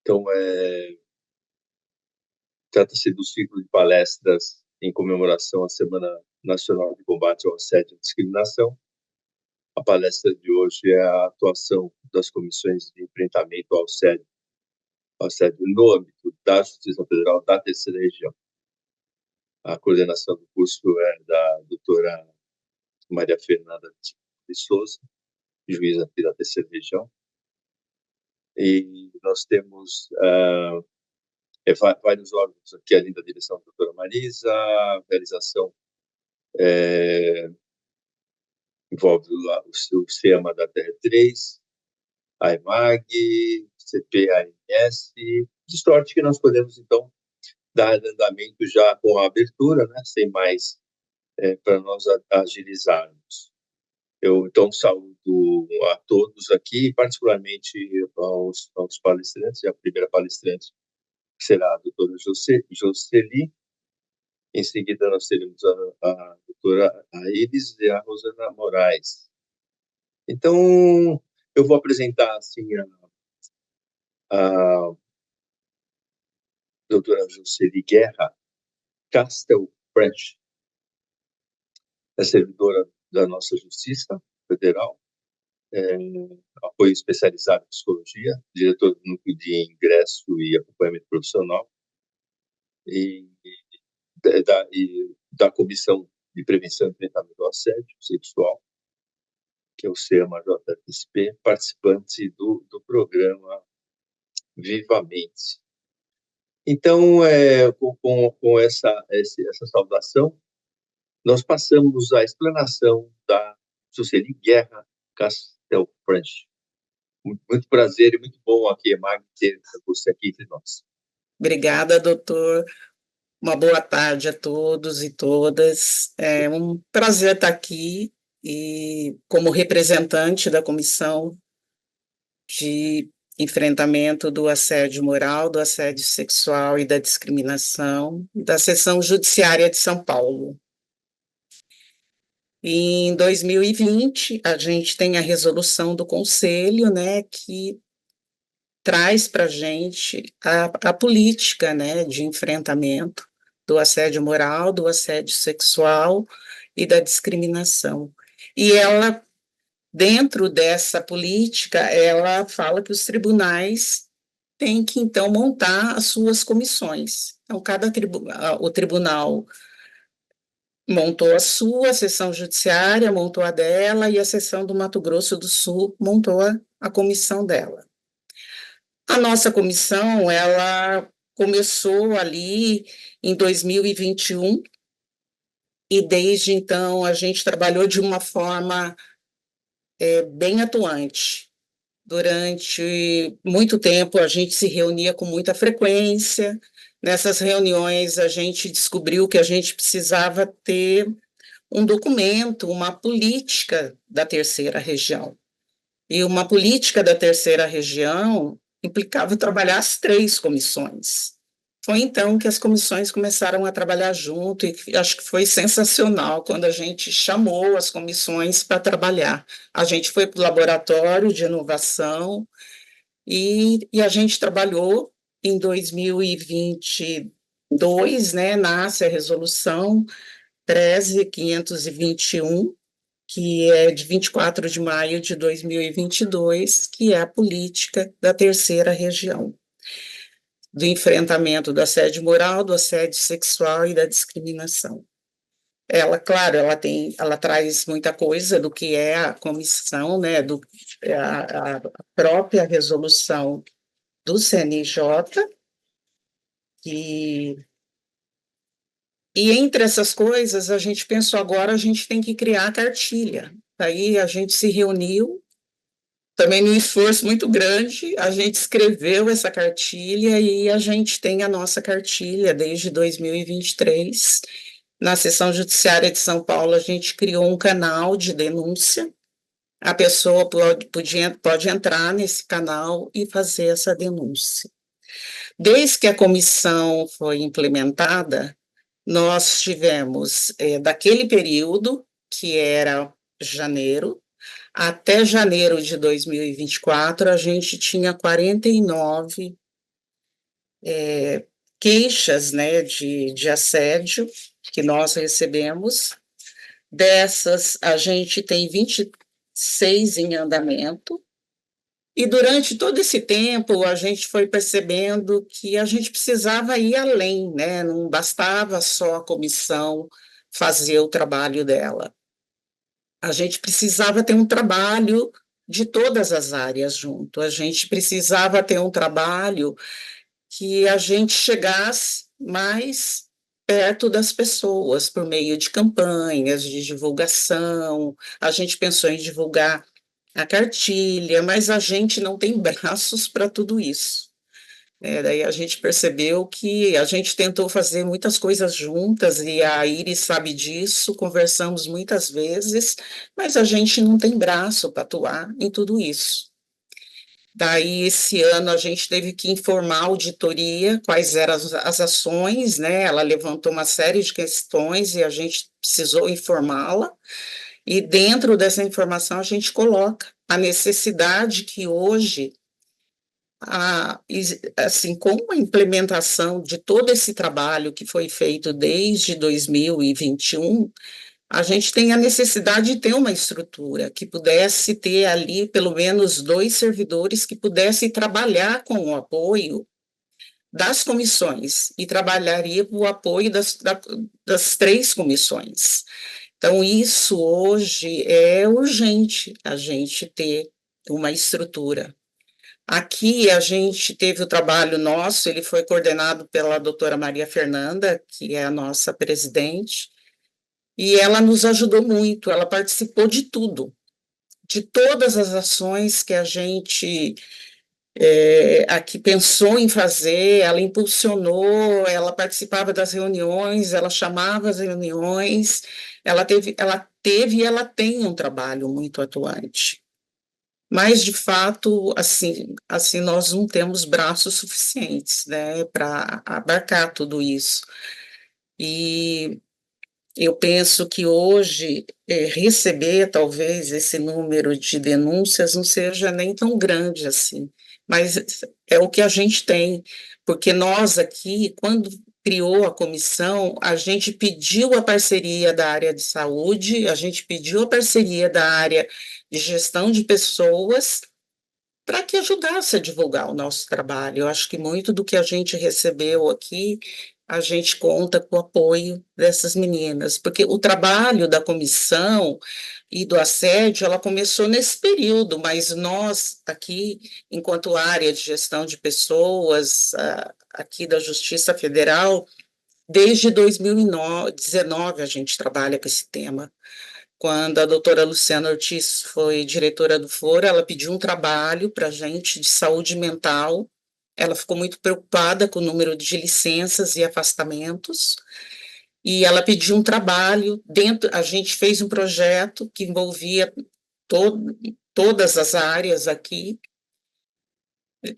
Então, trata-se do ciclo de palestras em comemoração à Semana Nacional de Combate ao Assédio e à Discriminação. A palestra de hoje é a atuação das comissões de enfrentamento ao assédio no âmbito da Justiça Federal da Terceira Região. A coordenação do curso é da doutora Maria Fernanda de Souza, juíza aqui da Terceira Região. E nós temos vários órgãos aqui, além da direção da doutora Marisa. A realização envolve o SEMA da TR3, a EMAG, CPAMS, de sorte que nós podemos, então, dar andamento já com a abertura, né, sem mais, para nós agilizarmos. Eu, então, saúdo a todos aqui, particularmente aos palestrantes. A primeira palestrante será a doutora Jocely. Em seguida, nós teremos a doutora Aires e a Rosana Moraes. Então, eu vou apresentar, assim, a doutora Jocely Guerra Castelfranchi, é servidora da nossa Justiça Federal, apoio especializado em psicologia, diretor do núcleo de ingresso e acompanhamento profissional, e da Comissão de Prevenção e Enfrentamento ao Assédio Sexual, que é o CEMA-JSP, participante do programa Vivamente. Então, com essa saudação, nós passamos à explanação da Jocely Guerra Castelfranchi. Muito prazer e muito bom aqui, Mag, ter você aqui entre nós. Obrigada, doutor. Uma boa tarde a todos e todas. É um prazer estar aqui e como representante da Comissão de Enfrentamento do Assédio Moral, do Assédio Sexual e da Discriminação da Seção Judiciária de São Paulo. Em 2020, a gente tem a resolução do Conselho, né, que traz para a gente a política, né, de enfrentamento do assédio moral, do assédio sexual e da discriminação. E ela, dentro dessa política, ela fala que os tribunais têm que, então, montar as suas comissões. Então, o tribunal montou a sua, a seção judiciária montou a dela, e a seção do Mato Grosso do Sul montou a comissão dela. A nossa comissão, ela começou ali em 2021, e desde então a gente trabalhou de uma forma bem atuante. Durante muito tempo a gente se reunia com muita frequência. Nessas reuniões a gente descobriu que a gente precisava ter um documento, uma política da terceira região. E uma política da terceira região implicava trabalhar as 3 comissões. Foi então que as comissões começaram a trabalhar junto, e acho que foi sensacional quando a gente chamou as comissões para trabalhar. A gente foi para o laboratório de inovação e a gente trabalhou em 2022, né, nasce a resolução 13.521, que é de 24 de maio de 2022, que é a política da terceira região, do enfrentamento do assédio moral, do assédio sexual e da discriminação. Ela, claro, ela traz muita coisa do que é a comissão, né, a própria resolução do CNJ, e entre essas coisas, a gente pensou, agora a gente tem que criar a cartilha. Aí a gente se reuniu, também num esforço muito grande, a gente escreveu essa cartilha e a gente tem a nossa cartilha desde 2023. Na Seção Judiciária de São Paulo, a gente criou um canal de denúncia. A pessoa pode entrar nesse canal e fazer essa denúncia. Desde que a comissão foi implementada, nós tivemos, daquele período, que era janeiro, até janeiro de 2024, a gente tinha 49 queixas, né, de assédio que nós recebemos. Dessas, a gente tem 26 em andamento. E durante todo esse tempo, a gente foi percebendo que a gente precisava ir além, né? Não bastava só a comissão fazer o trabalho dela. A gente precisava ter um trabalho de todas as áreas junto. A gente precisava ter um trabalho que a gente chegasse mais perto das pessoas por meio de campanhas de divulgação. A gente pensou em divulgar a cartilha, mas a gente não tem braços para tudo isso. Daí a gente percebeu que a gente tentou fazer muitas coisas juntas, e a Iris sabe disso, conversamos muitas vezes, mas a gente não tem braço para atuar em tudo isso. Daí, esse ano, a gente teve que informar a auditoria quais eram as ações, né? Ela levantou uma série de questões e a gente precisou informá-la, e dentro dessa informação a gente coloca a necessidade que hoje, assim, com a implementação de todo esse trabalho que foi feito desde 2021, a gente tem a necessidade de ter uma estrutura que pudesse ter ali pelo menos 2 servidores que pudessem trabalhar com o apoio das comissões e trabalharia com o apoio das 3 comissões. Então, isso hoje é urgente, a gente ter uma estrutura. Aqui a gente teve o trabalho nosso, ele foi coordenado pela doutora Maria Fernanda, que é a nossa presidente, e ela nos ajudou muito, ela participou de tudo, de todas as ações que a gente aqui pensou em fazer, ela impulsionou, ela participava das reuniões, ela chamava as reuniões, ela teve e ela tem um trabalho muito atuante. Mas, de fato, assim nós não temos braços suficientes, né, para abarcar tudo isso. E eu penso que hoje receber talvez esse número de denúncias não seja nem tão grande assim, mas é o que a gente tem, porque nós aqui, quando criou a comissão, a gente pediu a parceria da área de saúde, a gente pediu a parceria da área de gestão de pessoas para que ajudasse a divulgar o nosso trabalho. Eu acho que muito do que a gente recebeu aqui, a gente conta com o apoio dessas meninas, porque o trabalho da comissão e do assédio, ela começou nesse período, mas nós aqui, enquanto área de gestão de pessoas, aqui da Justiça Federal, desde 2019 a gente trabalha com esse tema. Quando a doutora Luciana Ortiz foi diretora do foro, ela pediu um trabalho para a gente de saúde mental. Ela ficou muito preocupada com o número de licenças e afastamentos, e ela pediu um trabalho dentro. A gente fez um projeto que envolvia todas as áreas aqui.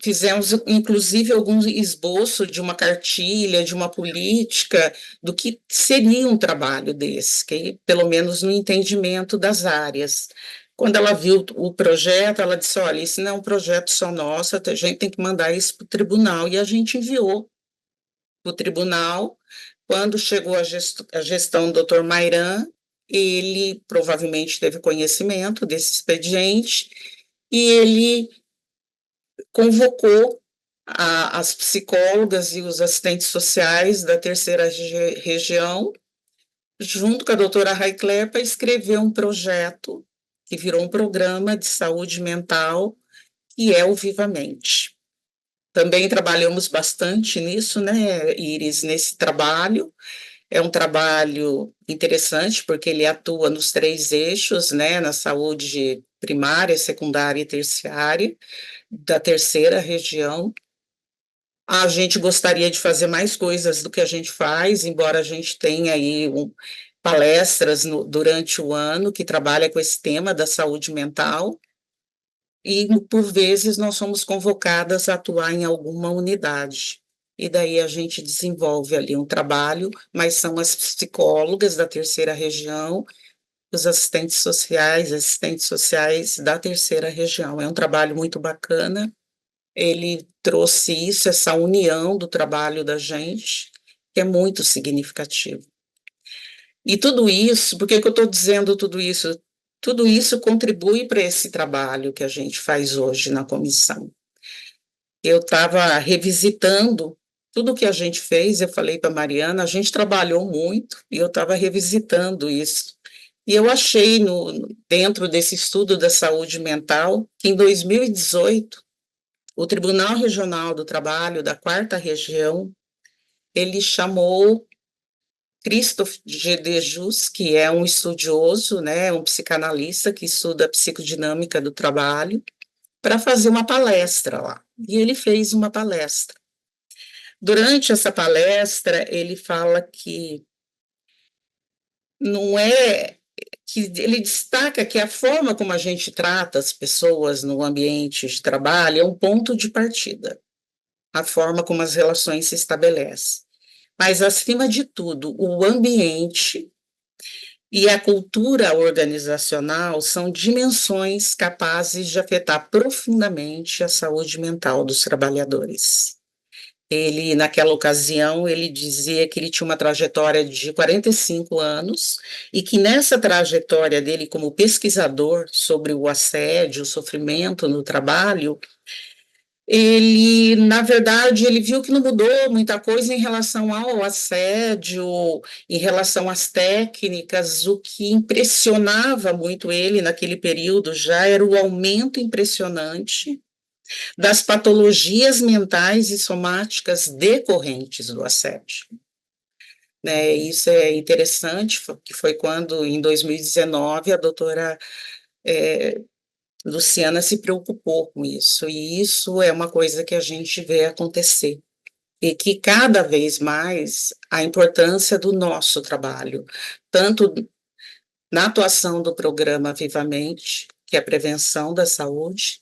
Fizemos, inclusive, algum esboço de uma cartilha, de uma política, do que seria um trabalho desse, que, pelo menos no entendimento das áreas. Quando ela viu o projeto, ela disse, olha, isso não é um projeto só nosso, a gente tem que mandar isso para o tribunal, e a gente enviou para o tribunal. Quando chegou a gestão do doutor Mairan, ele provavelmente teve conhecimento desse expediente, e ele convocou as psicólogas e os assistentes sociais da terceira região, junto com a doutora Raicler, para escrever um projeto que virou um programa de saúde mental, que é o Vivamente. Também trabalhamos bastante nisso, né, Iris, nesse trabalho. É um trabalho interessante, porque ele atua nos 3 eixos, né, na saúde primária, secundária e terciária, da terceira região. A gente gostaria de fazer mais coisas do que a gente faz, embora a gente tenha aí palestras durante o ano que trabalha com esse tema da saúde mental, e por vezes nós somos convocadas a atuar em alguma unidade. E daí a gente desenvolve ali um trabalho, mas são as psicólogas da terceira região, os assistentes sociais da terceira região. É um trabalho muito bacana. ele trouxe isso, essa união do trabalho da gente, que é muito significativo. E tudo isso, por que que eu estou dizendo tudo isso? Tudo isso contribui para esse trabalho que a gente faz hoje na comissão. Eu estava revisitando tudo que a gente fez, eu falei para a Mariana, a gente trabalhou muito e eu estava revisitando isso. E eu achei, dentro desse estudo da saúde mental, que em 2018, o Tribunal Regional do Trabalho da Quarta Região, ele chamou Christoph de Jus, que é um estudioso, né, um psicanalista que estuda a psicodinâmica do trabalho, para fazer uma palestra lá. E ele fez uma palestra. Durante essa palestra, ele fala que não é que ele destaca que a forma como a gente trata as pessoas no ambiente de trabalho é um ponto de partida, a forma como as relações se estabelecem. Mas, acima de tudo, o ambiente e a cultura organizacional são dimensões capazes de afetar profundamente a saúde mental dos trabalhadores. Ele, naquela ocasião, ele dizia que ele tinha uma trajetória de 45 anos e que nessa trajetória dele como pesquisador sobre o assédio, o sofrimento no trabalho, ele, na verdade, ele viu que não mudou muita coisa em relação ao assédio, em relação às técnicas. O que impressionava muito ele naquele período já era o aumento impressionante das patologias mentais e somáticas decorrentes do assédio. Né, isso é interessante, que foi quando, em 2019, a doutora Luciana se preocupou com isso, e isso é uma coisa que a gente vê acontecer, e que cada vez mais a importância do nosso trabalho, tanto na atuação do programa Vivamente, que é a prevenção da saúde,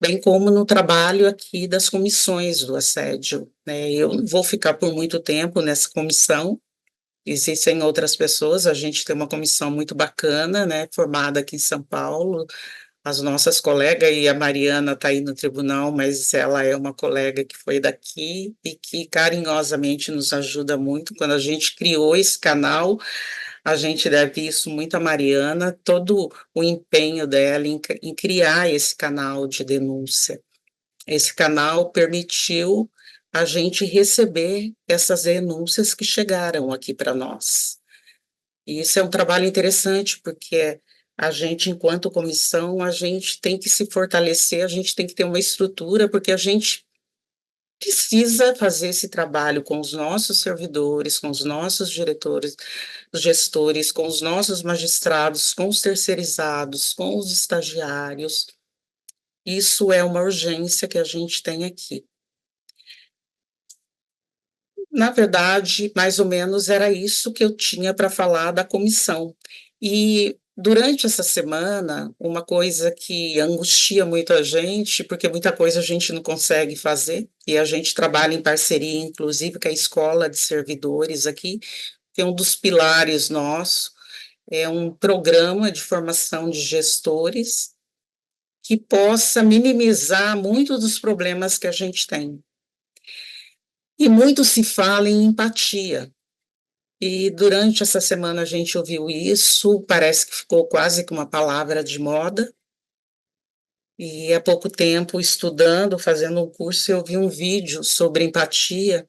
bem como no trabalho aqui das comissões do assédio, né? Eu não vou ficar por muito tempo nessa comissão, existem outras pessoas, a gente tem uma comissão muito bacana, né, formada aqui em São Paulo, as nossas colegas, e a Mariana está aí no tribunal, mas ela é uma colega que foi daqui e que carinhosamente nos ajuda muito. Quando a gente criou esse canal, a gente deve isso muito à Mariana, todo o empenho dela em criar esse canal de denúncia. Esse canal permitiu a gente receber essas denúncias que chegaram aqui para nós. E isso é um trabalho interessante, porque a gente, enquanto comissão, a gente tem que se fortalecer, a gente tem que ter uma estrutura, porque a gente precisa fazer esse trabalho com os nossos servidores, com os nossos diretores, os gestores, com os nossos magistrados, com os terceirizados, com os estagiários. Isso é uma urgência que a gente tem aqui. Na verdade, mais ou menos era isso que eu tinha para falar da comissão. E durante essa semana, uma coisa que angustia muito a gente, porque muita coisa a gente não consegue fazer, e a gente trabalha em parceria, inclusive, com a Escola de Servidores aqui, que é um dos pilares nossos, é um programa de formação de gestores que possa minimizar muitos dos problemas que a gente tem. E muito se fala em empatia. E durante essa semana a gente ouviu isso, parece que ficou quase que uma palavra de moda. E há pouco tempo, estudando, fazendo um curso, eu vi um vídeo sobre empatia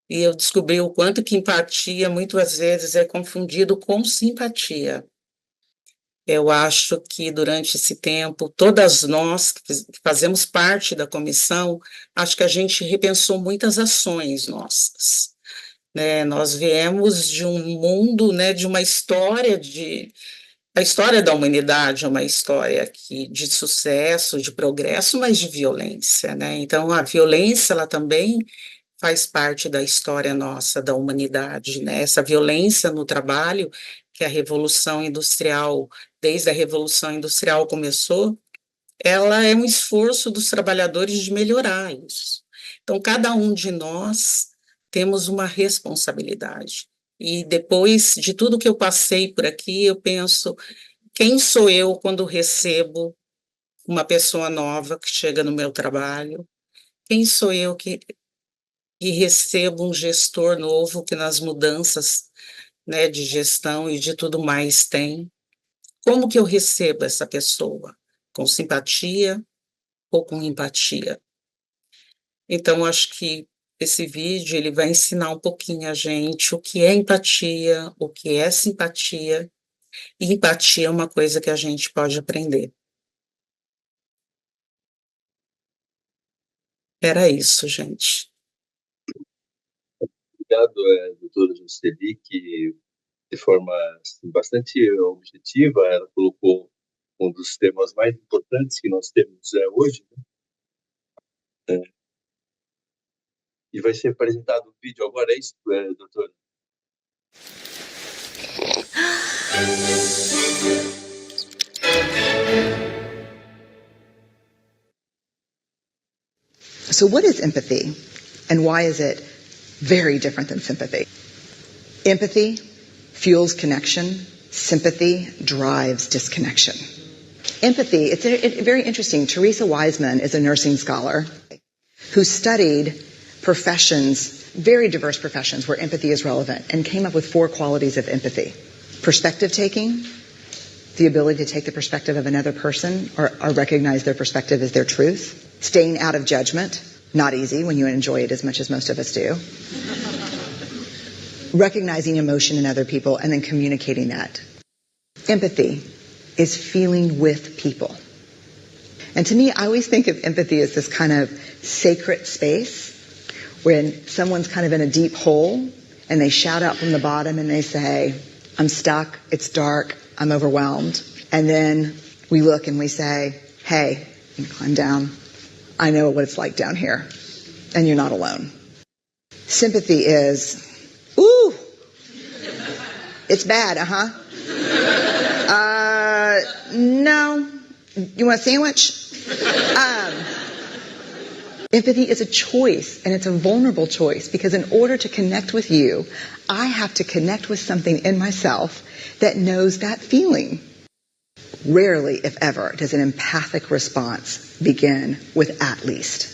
e eu descobri o quanto que empatia muitas vezes é confundido com simpatia. Eu acho que durante esse tempo, todas nós que fazemos parte da comissão, acho que a gente repensou muitas ações nossas, né? Nós viemos de um mundo, né, de uma história a história da humanidade é uma história de sucesso, de progresso, mas de violência, né? Então, a violência, ela também faz parte da história nossa, da humanidade, né? Essa violência no trabalho, que a Revolução Industrial, desde a Revolução Industrial começou, ela é um esforço dos trabalhadores de melhorar isso. Então, cada um de nós temos uma responsabilidade. E depois de tudo que eu passei por aqui, eu penso, quem sou eu quando recebo uma pessoa nova que chega no meu trabalho? Quem sou eu que recebo um gestor novo que nas mudanças, né, de gestão e de tudo mais tem? Como que eu recebo essa pessoa? Com simpatia ou com empatia? Então, acho que esse vídeo ele vai ensinar um pouquinho a gente o que é empatia, o que é simpatia, e empatia é uma coisa que a gente pode aprender. Era isso, gente. Obrigado, doutora Jocely, que de forma assim, bastante objetiva, ela colocou um dos temas mais importantes que nós temos hoje, né? E vai ser apresentado o vídeo agora, é isso, doutora? So what is empathy, and why is it very different than sympathy? Empathy fuels connection. Sympathy drives disconnection. Empathy, it's very interesting. Teresa Wiseman is a nursing scholar who studied professions, very diverse professions where empathy is relevant, and came up with 4 qualities of empathy. Perspective taking, the ability to take the perspective of another person or recognize their perspective as their truth. Staying out of judgment, not easy when you enjoy it as much as most of us do. Recognizing emotion in other people and then communicating that. Empathy is feeling with people. And to me, I always think of empathy as this kind of sacred space when someone's kind of in a deep hole and they shout out from the bottom and they say, I'm stuck, it's dark, I'm overwhelmed. And then we look and we say, hey, you can climb down. I know what it's like down here, and you're not alone. Sympathy is, ooh, it's bad, no, you want a sandwich? Empathy is a choice, and it's a vulnerable choice, because in order to connect with you, I have to connect with something in myself that knows that feeling. Rarely, if ever, does an empathic response begin with at least.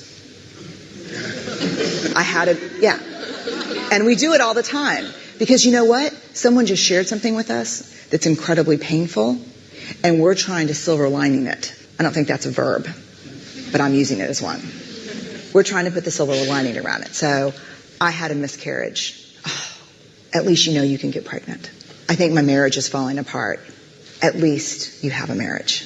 Yeah. And we do it all the time. Because you know what? Someone just shared something with us that's incredibly painful, and we're trying to silver lining it. I don't think that's a verb, but I'm using it as one. We're trying to put the silver lining around it. So, I had a miscarriage. Oh, at least you know you can get pregnant. I think my marriage is falling apart. At least you have a marriage.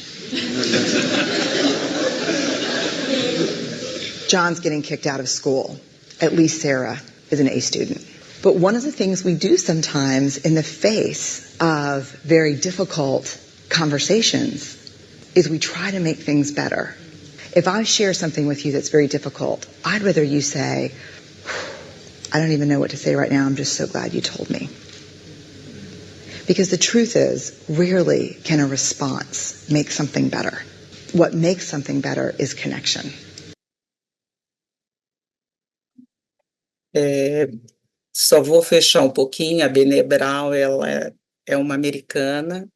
John's getting kicked out of school. At least Sarah is an A student. But one of the things we do sometimes in the face of very difficult conversations is we try to make things better. If I share something with you that's very difficult, I'd rather you say, I don't even know what to say right now, I'm just so glad you told me. Because the truth is, rarely can a response make something better. What makes something better is connection. Só vou fechar um pouquinho. A Brené Brown, ela é uma americana.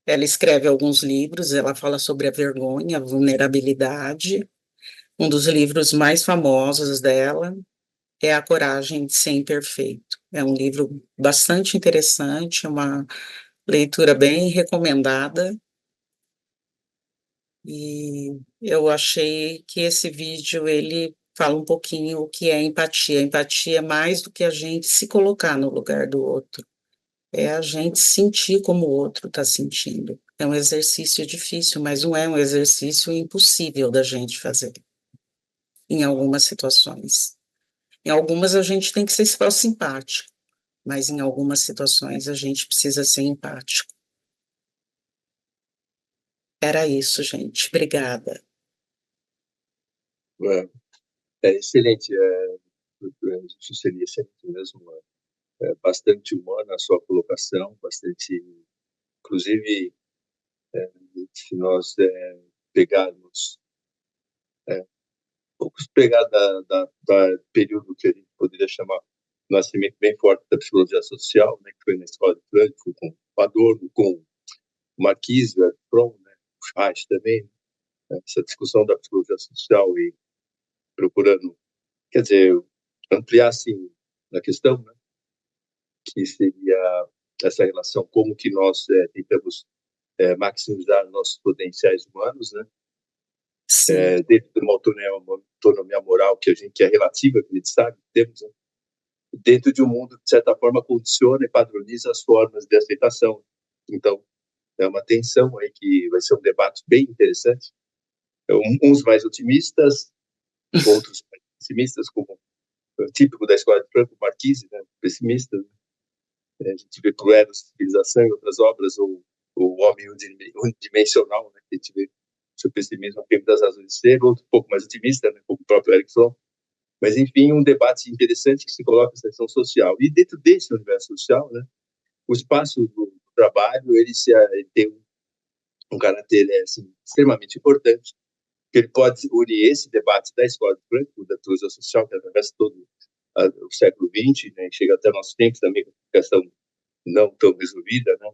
Ela escreve alguns livros, ela fala sobre a vergonha, a vulnerabilidade. Um dos livros mais famosos dela é A Coragem de Ser Imperfeito. É um livro bastante interessante, uma leitura bem recomendada. E eu achei que esse vídeo, ele fala um pouquinho o que é empatia. Empatia é mais do que a gente se colocar no lugar do outro. É a gente sentir como o outro está sentindo. É um exercício difícil, mas não é um exercício impossível da gente fazer, em algumas situações. Em algumas a gente tem que ser só simpático, mas em algumas situações a gente precisa ser empático. Era isso, gente. Obrigada. Excelente, seria excelente mesmo, bastante humana a sua colocação, bastante, inclusive, se nós pegarmos poucos pegar da período que a gente poderia chamar nascimento bem forte da psicologia social, né, que foi na escola de Frankfurt, com Adorno, com Marquise, Fromm, né, Reich também, né? Essa discussão da psicologia social e procurando, quer dizer, ampliar, assim, a questão, né? Que seria essa relação, como que nós tentamos maximizar nossos potenciais humanos, né? Dentro de uma autonomia moral que é relativa, que a gente sabe, temos, né? Dentro de um mundo que, de certa forma, condiciona e padroniza as formas de aceitação. Então, é uma tensão aí que vai ser um debate bem interessante. Uns mais otimistas, outros mais pessimistas, como o típico da escola de Franco Marquise, né? Pessimista. Né? A gente vê Cruella, Civilização e outras obras, ou o Homem Unidimensional, né? Que a gente vê seu pessimismo a tempo das razões de ser, outro um pouco mais otimista, né? Como o próprio Eric Fromm. Mas, enfim, um debate interessante que se coloca na questão social. E dentro desse universo social, né, o espaço do trabalho ele tem um caráter assim, extremamente importante, que ele pode unir esse debate da escola de Frankfurt, da teoria social, que atravessa todo o século XX, né, chega até nossos tempos também, com a questão não tão resolvida, né,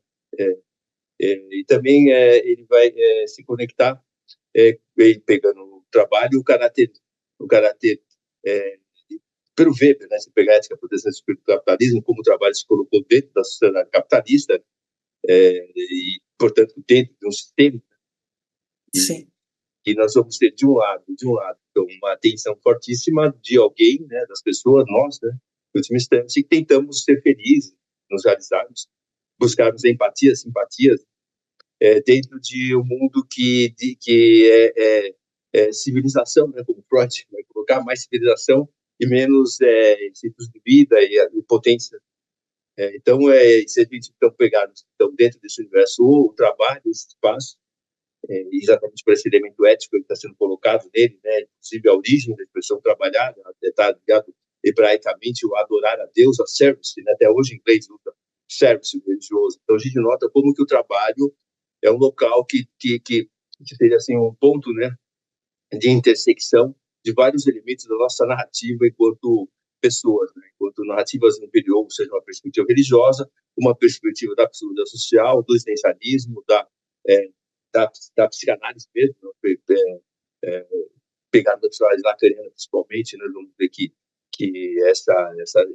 e também ele vai se conectar, ele pegando o trabalho, o caráter pelo Weber, né, se pegar a ética protestante do capitalismo, como o trabalho se colocou dentro da sociedade capitalista, e, portanto, dentro de um sistema, e nós vamos ter, de um lado, então, uma atenção fortíssima de alguém, né, das pessoas, nós, né, em última instância, e tentamos ser felizes, nos realizarmos, buscarmos empatia, simpatias, dentro de um mundo que é civilização, né, como Freud vai colocar, mais civilização e menos ciclos de vida e potência. Então, se a gente então pegar então, dentro desse universo o trabalho, esse espaço, exatamente por esse elemento ético que está sendo colocado nele, né, inclusive a origem da expressão trabalhar, está ligado hebraicamente o adorar a Deus, a service, né, até hoje em inglês luta service religioso. Então, a gente nota como que o trabalho é um local que seria assim um ponto, né, de intersecção de vários elementos da nossa narrativa enquanto pessoas, né? Enquanto narrativas no período, ou seja, uma perspectiva religiosa, uma perspectiva da psicologia social, do existencialismo, da psicanálise mesmo, né? Pegada da psicanálise lacaniana, principalmente, né? Vamos ver que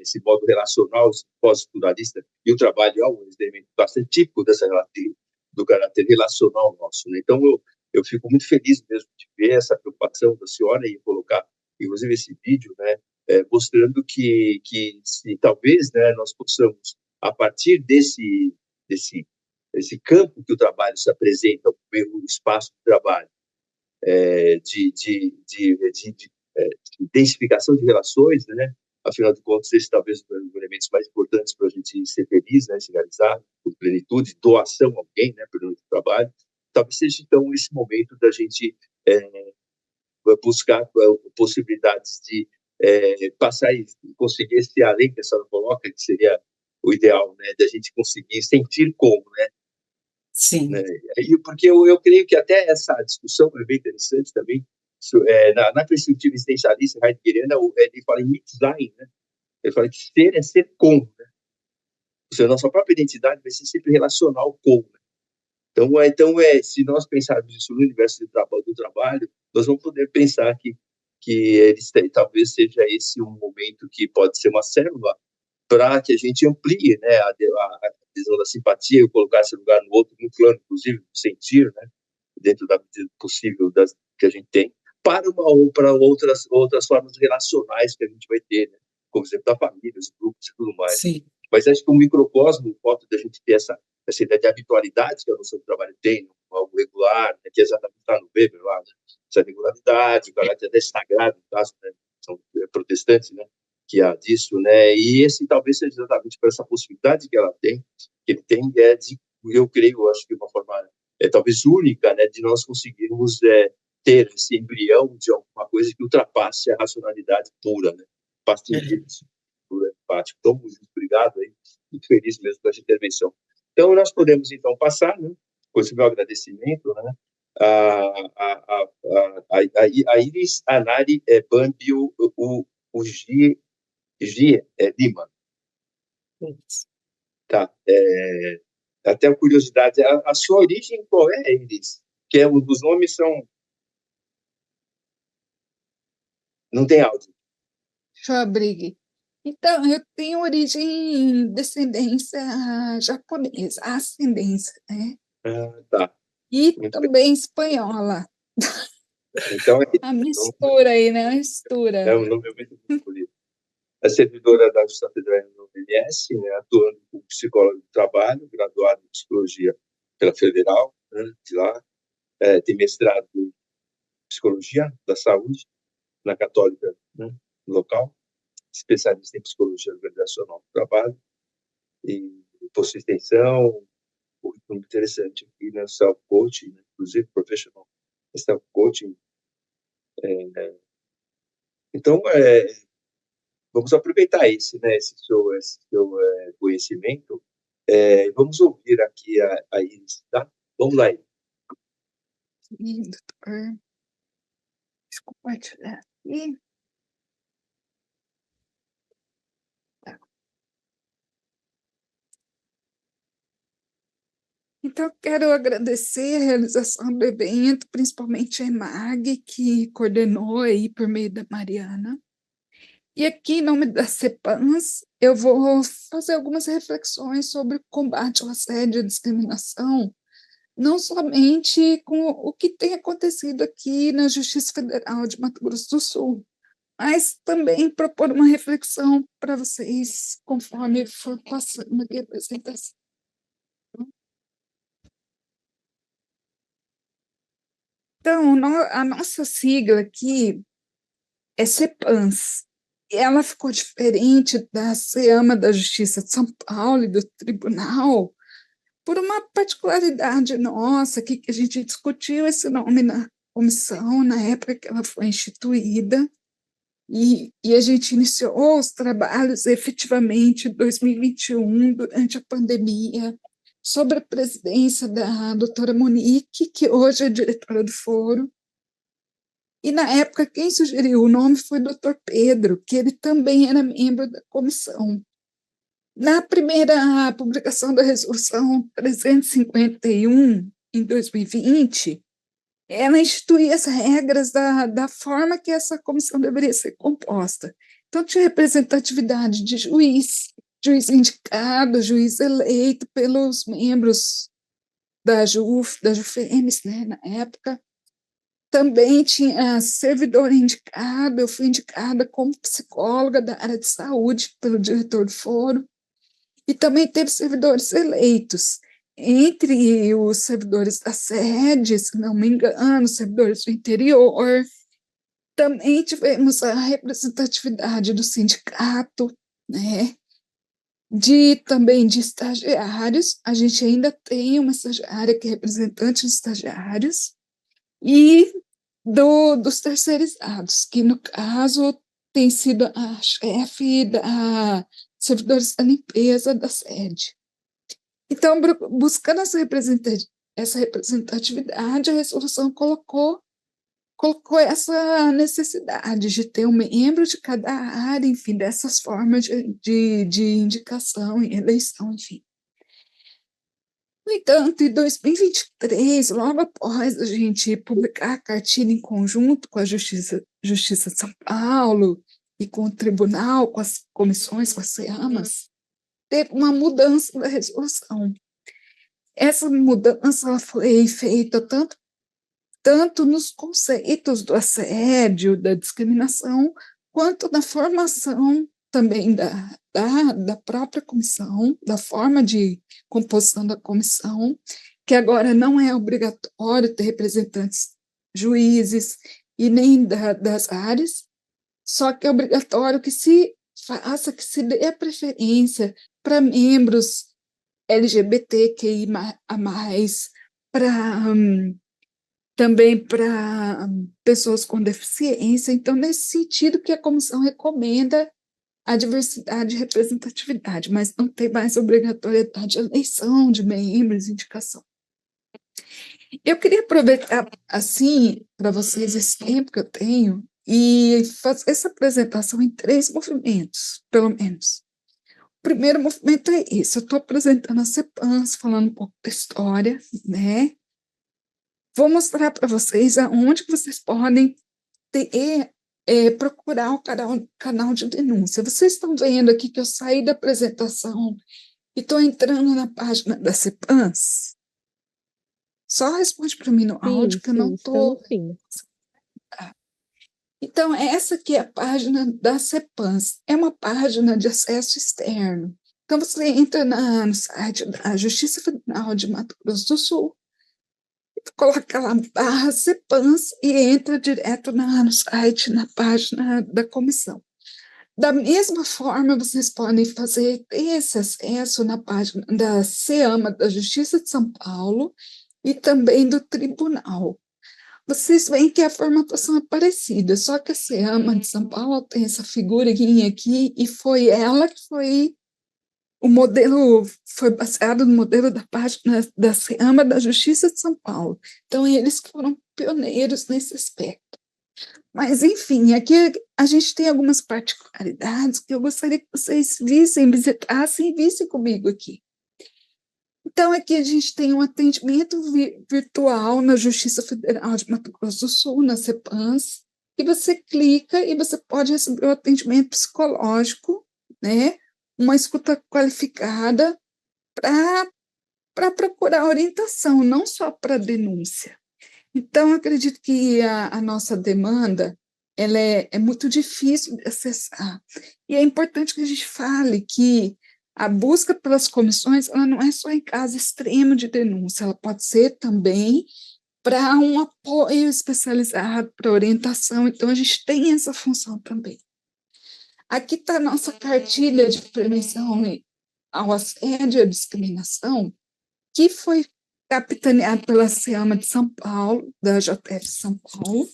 esse modo relacional, pós-estruturalista, e o trabalho é um elemento bastante típico do caráter relacional nosso, né? Então, eu fico muito feliz mesmo de ver essa preocupação da senhora em colocar, inclusive, esse vídeo, né, mostrando que se talvez, né, nós possamos, a partir desse campo que o trabalho se apresenta, o espaço de trabalho, de intensificação de relações, né? Afinal de contas, esse talvez um dos elementos mais importantes para a gente ser feliz, né? Se realizar com plenitude, doação a alguém, né? Pelo trabalho. Talvez seja, então, esse momento da gente buscar possibilidades de passar e conseguir esse além que a senhora coloca, que seria o ideal, né? Da gente conseguir sentir como, né? Sim. Né? Porque eu creio que até essa discussão é bem interessante também, na perspectiva existencialista heideggeriana, ele fala em Mitsein, né? Ele fala que ser é ser com, né? Ou seja, a nossa própria identidade vai ser sempre relacional com, né? Então, se nós pensarmos isso no universo do trabalho, nós vamos poder pensar que talvez seja esse um momento que pode ser uma célula para que a gente amplie, né, a visão da simpatia e colocar esse lugar no outro, no plano, inclusive, do sentir, né, dentro da medida possível que a gente tem, para outras formas relacionais que a gente vai ter, né, como exemplo da família, os grupos e tudo mais. Sim. Mas acho que o microcosmo, o fato de a gente ter essa ideia de habitualidade que a noção do trabalho tem, algo regular, né, que exatamente está no Weber lá, né, essa regularidade, o caráter até sagrado, no caso, né, são protestantes, né, que há disso, né, e esse talvez seja exatamente por essa possibilidade que ele tem, eu creio, acho que uma forma talvez única, né, de nós conseguirmos ter esse embrião de alguma coisa que ultrapasse a racionalidade pura, né, passe isso, pura, empático. Então, muito obrigado aí, muito feliz mesmo com essa intervenção. Então, nós podemos, então, passar, né, com esse meu agradecimento, né, a Iris Anari Bambi Lima. Tá. Até a curiosidade, a sua origem qual é, Iris? que os nomes são... Não tem áudio. Rodrigo. Então, eu tenho origem, descendência japonesa, ascendência, né? Tá. E Muito também espanhola. Então, A mistura aí, né? A mistura. um nome muito bonito. É servidora da Justiça Federal no OMS, né, atuando como psicóloga do trabalho, graduada em psicologia pela Federal, né, de lá. Tem mestrado em psicologia da saúde na Católica, né, local, especialista em psicologia organizacional do trabalho e possui extensão, currículo interessante aqui, né, self-coaching, né, inclusive professional self-coaching. Então, vamos aproveitar esse seu conhecimento. Vamos ouvir aqui a Iris, tá? Vamos lá, Iris. Sim, doutor. Deixa eu compartilhar aqui. Tá. Então, quero agradecer a realização do evento, principalmente a EMAG, que coordenou aí por meio da Mariana. E aqui, em nome da CEPANS, eu vou fazer algumas reflexões sobre o combate ao assédio e à discriminação, não somente com o que tem acontecido aqui na Justiça Federal de Mato Grosso do Sul, mas também propor uma reflexão para vocês, conforme for passando aqui a apresentação. Então, a nossa sigla aqui é CEPANS. Ela ficou diferente da CEAMA da Justiça de São Paulo e do Tribunal por uma particularidade nossa, que a gente discutiu esse nome na comissão, na época que ela foi instituída, e a gente iniciou os trabalhos efetivamente em 2021, durante a pandemia, sob a presidência da doutora Monique, que hoje é diretora do foro. E, na época, quem sugeriu o nome foi o doutor Pedro, que ele também era membro da comissão. Na primeira publicação da Resolução 351, em 2020, ela instituía as regras da forma que essa comissão deveria ser composta. Então, tinha representatividade de juiz indicado, juiz eleito pelos membros da JUFEMS, né, na época. Também tinha servidor indicado, eu fui indicada como psicóloga da área de saúde pelo diretor do foro, e também teve servidores eleitos. Entre os servidores da sede, se não me engano, servidores do interior, também tivemos a representatividade do sindicato, né? Também de estagiários, a gente ainda tem uma estagiária que é representante dos estagiários, e dos terceirizados, que no caso tem sido a chefe da servidores da limpeza da sede. Então, buscando essa representatividade, a resolução colocou essa necessidade de ter um membro de cada área, enfim, dessas formas de indicação e eleição, enfim. No entanto, em 2023, logo após a gente publicar a cartilha em conjunto com a Justiça de São Paulo e com o Tribunal, com as comissões, com as CEAMAS, teve uma mudança da resolução. Essa mudança foi feita tanto nos conceitos do assédio, da discriminação, quanto na formação também da própria comissão, da forma de composição da comissão, que agora não é obrigatório ter representantes juízes e nem das áreas, só que é obrigatório que se dê a preferência para membros LGBTQI+, também para pessoas com deficiência. Então, nesse sentido que a comissão recomenda a diversidade e representatividade, mas não tem mais obrigatoriedade de eleição de membros, indicação. Eu queria aproveitar, assim, para vocês esse tempo que eu tenho e fazer essa apresentação em 3 movimentos, pelo menos. O primeiro movimento é esse, eu estou apresentando a CEPANS, falando um pouco da história, né? Vou mostrar para vocês aonde que vocês podem procurar o canal de denúncia. Vocês estão vendo aqui que eu saí da apresentação e estou entrando na página da CEPANS? Só responde para mim no áudio que eu não estou. Então, essa aqui é a página da CEPANS. É uma página de acesso externo. Então, você entra no site da Justiça Federal de Mato Grosso do Sul, coloca lá /CEPANS e entra direto no site, na página da comissão. Da mesma forma, vocês podem ter esse acesso na página da CEAMA, da Justiça de São Paulo, e também do tribunal. Vocês veem que a formatação é parecida, só que a CEAMA de São Paulo tem essa figurinha aqui, e foi ela que foi o modelo, foi baseado no modelo da página da CEAMA da Justiça de São Paulo. Então, eles foram pioneiros nesse aspecto. Mas, enfim, aqui a gente tem algumas particularidades que eu gostaria que vocês visitassem e vissem comigo aqui. Então, aqui a gente tem um atendimento virtual na Justiça Federal de Mato Grosso do Sul, na CEPANS, que você clica e você pode receber o atendimento psicológico, né? Uma escuta qualificada para procurar orientação, não só para denúncia. Então, eu acredito que a nossa demanda ela é muito difícil de acessar. E é importante que a gente fale que a busca pelas comissões ela não é só em caso extremo de denúncia, ela pode ser também para um apoio especializado, para orientação. Então, a gente tem essa função também. Aqui está a nossa cartilha de prevenção ao assédio e à discriminação, que foi capitaneada pela CEAMA de São Paulo, da JF de São Paulo,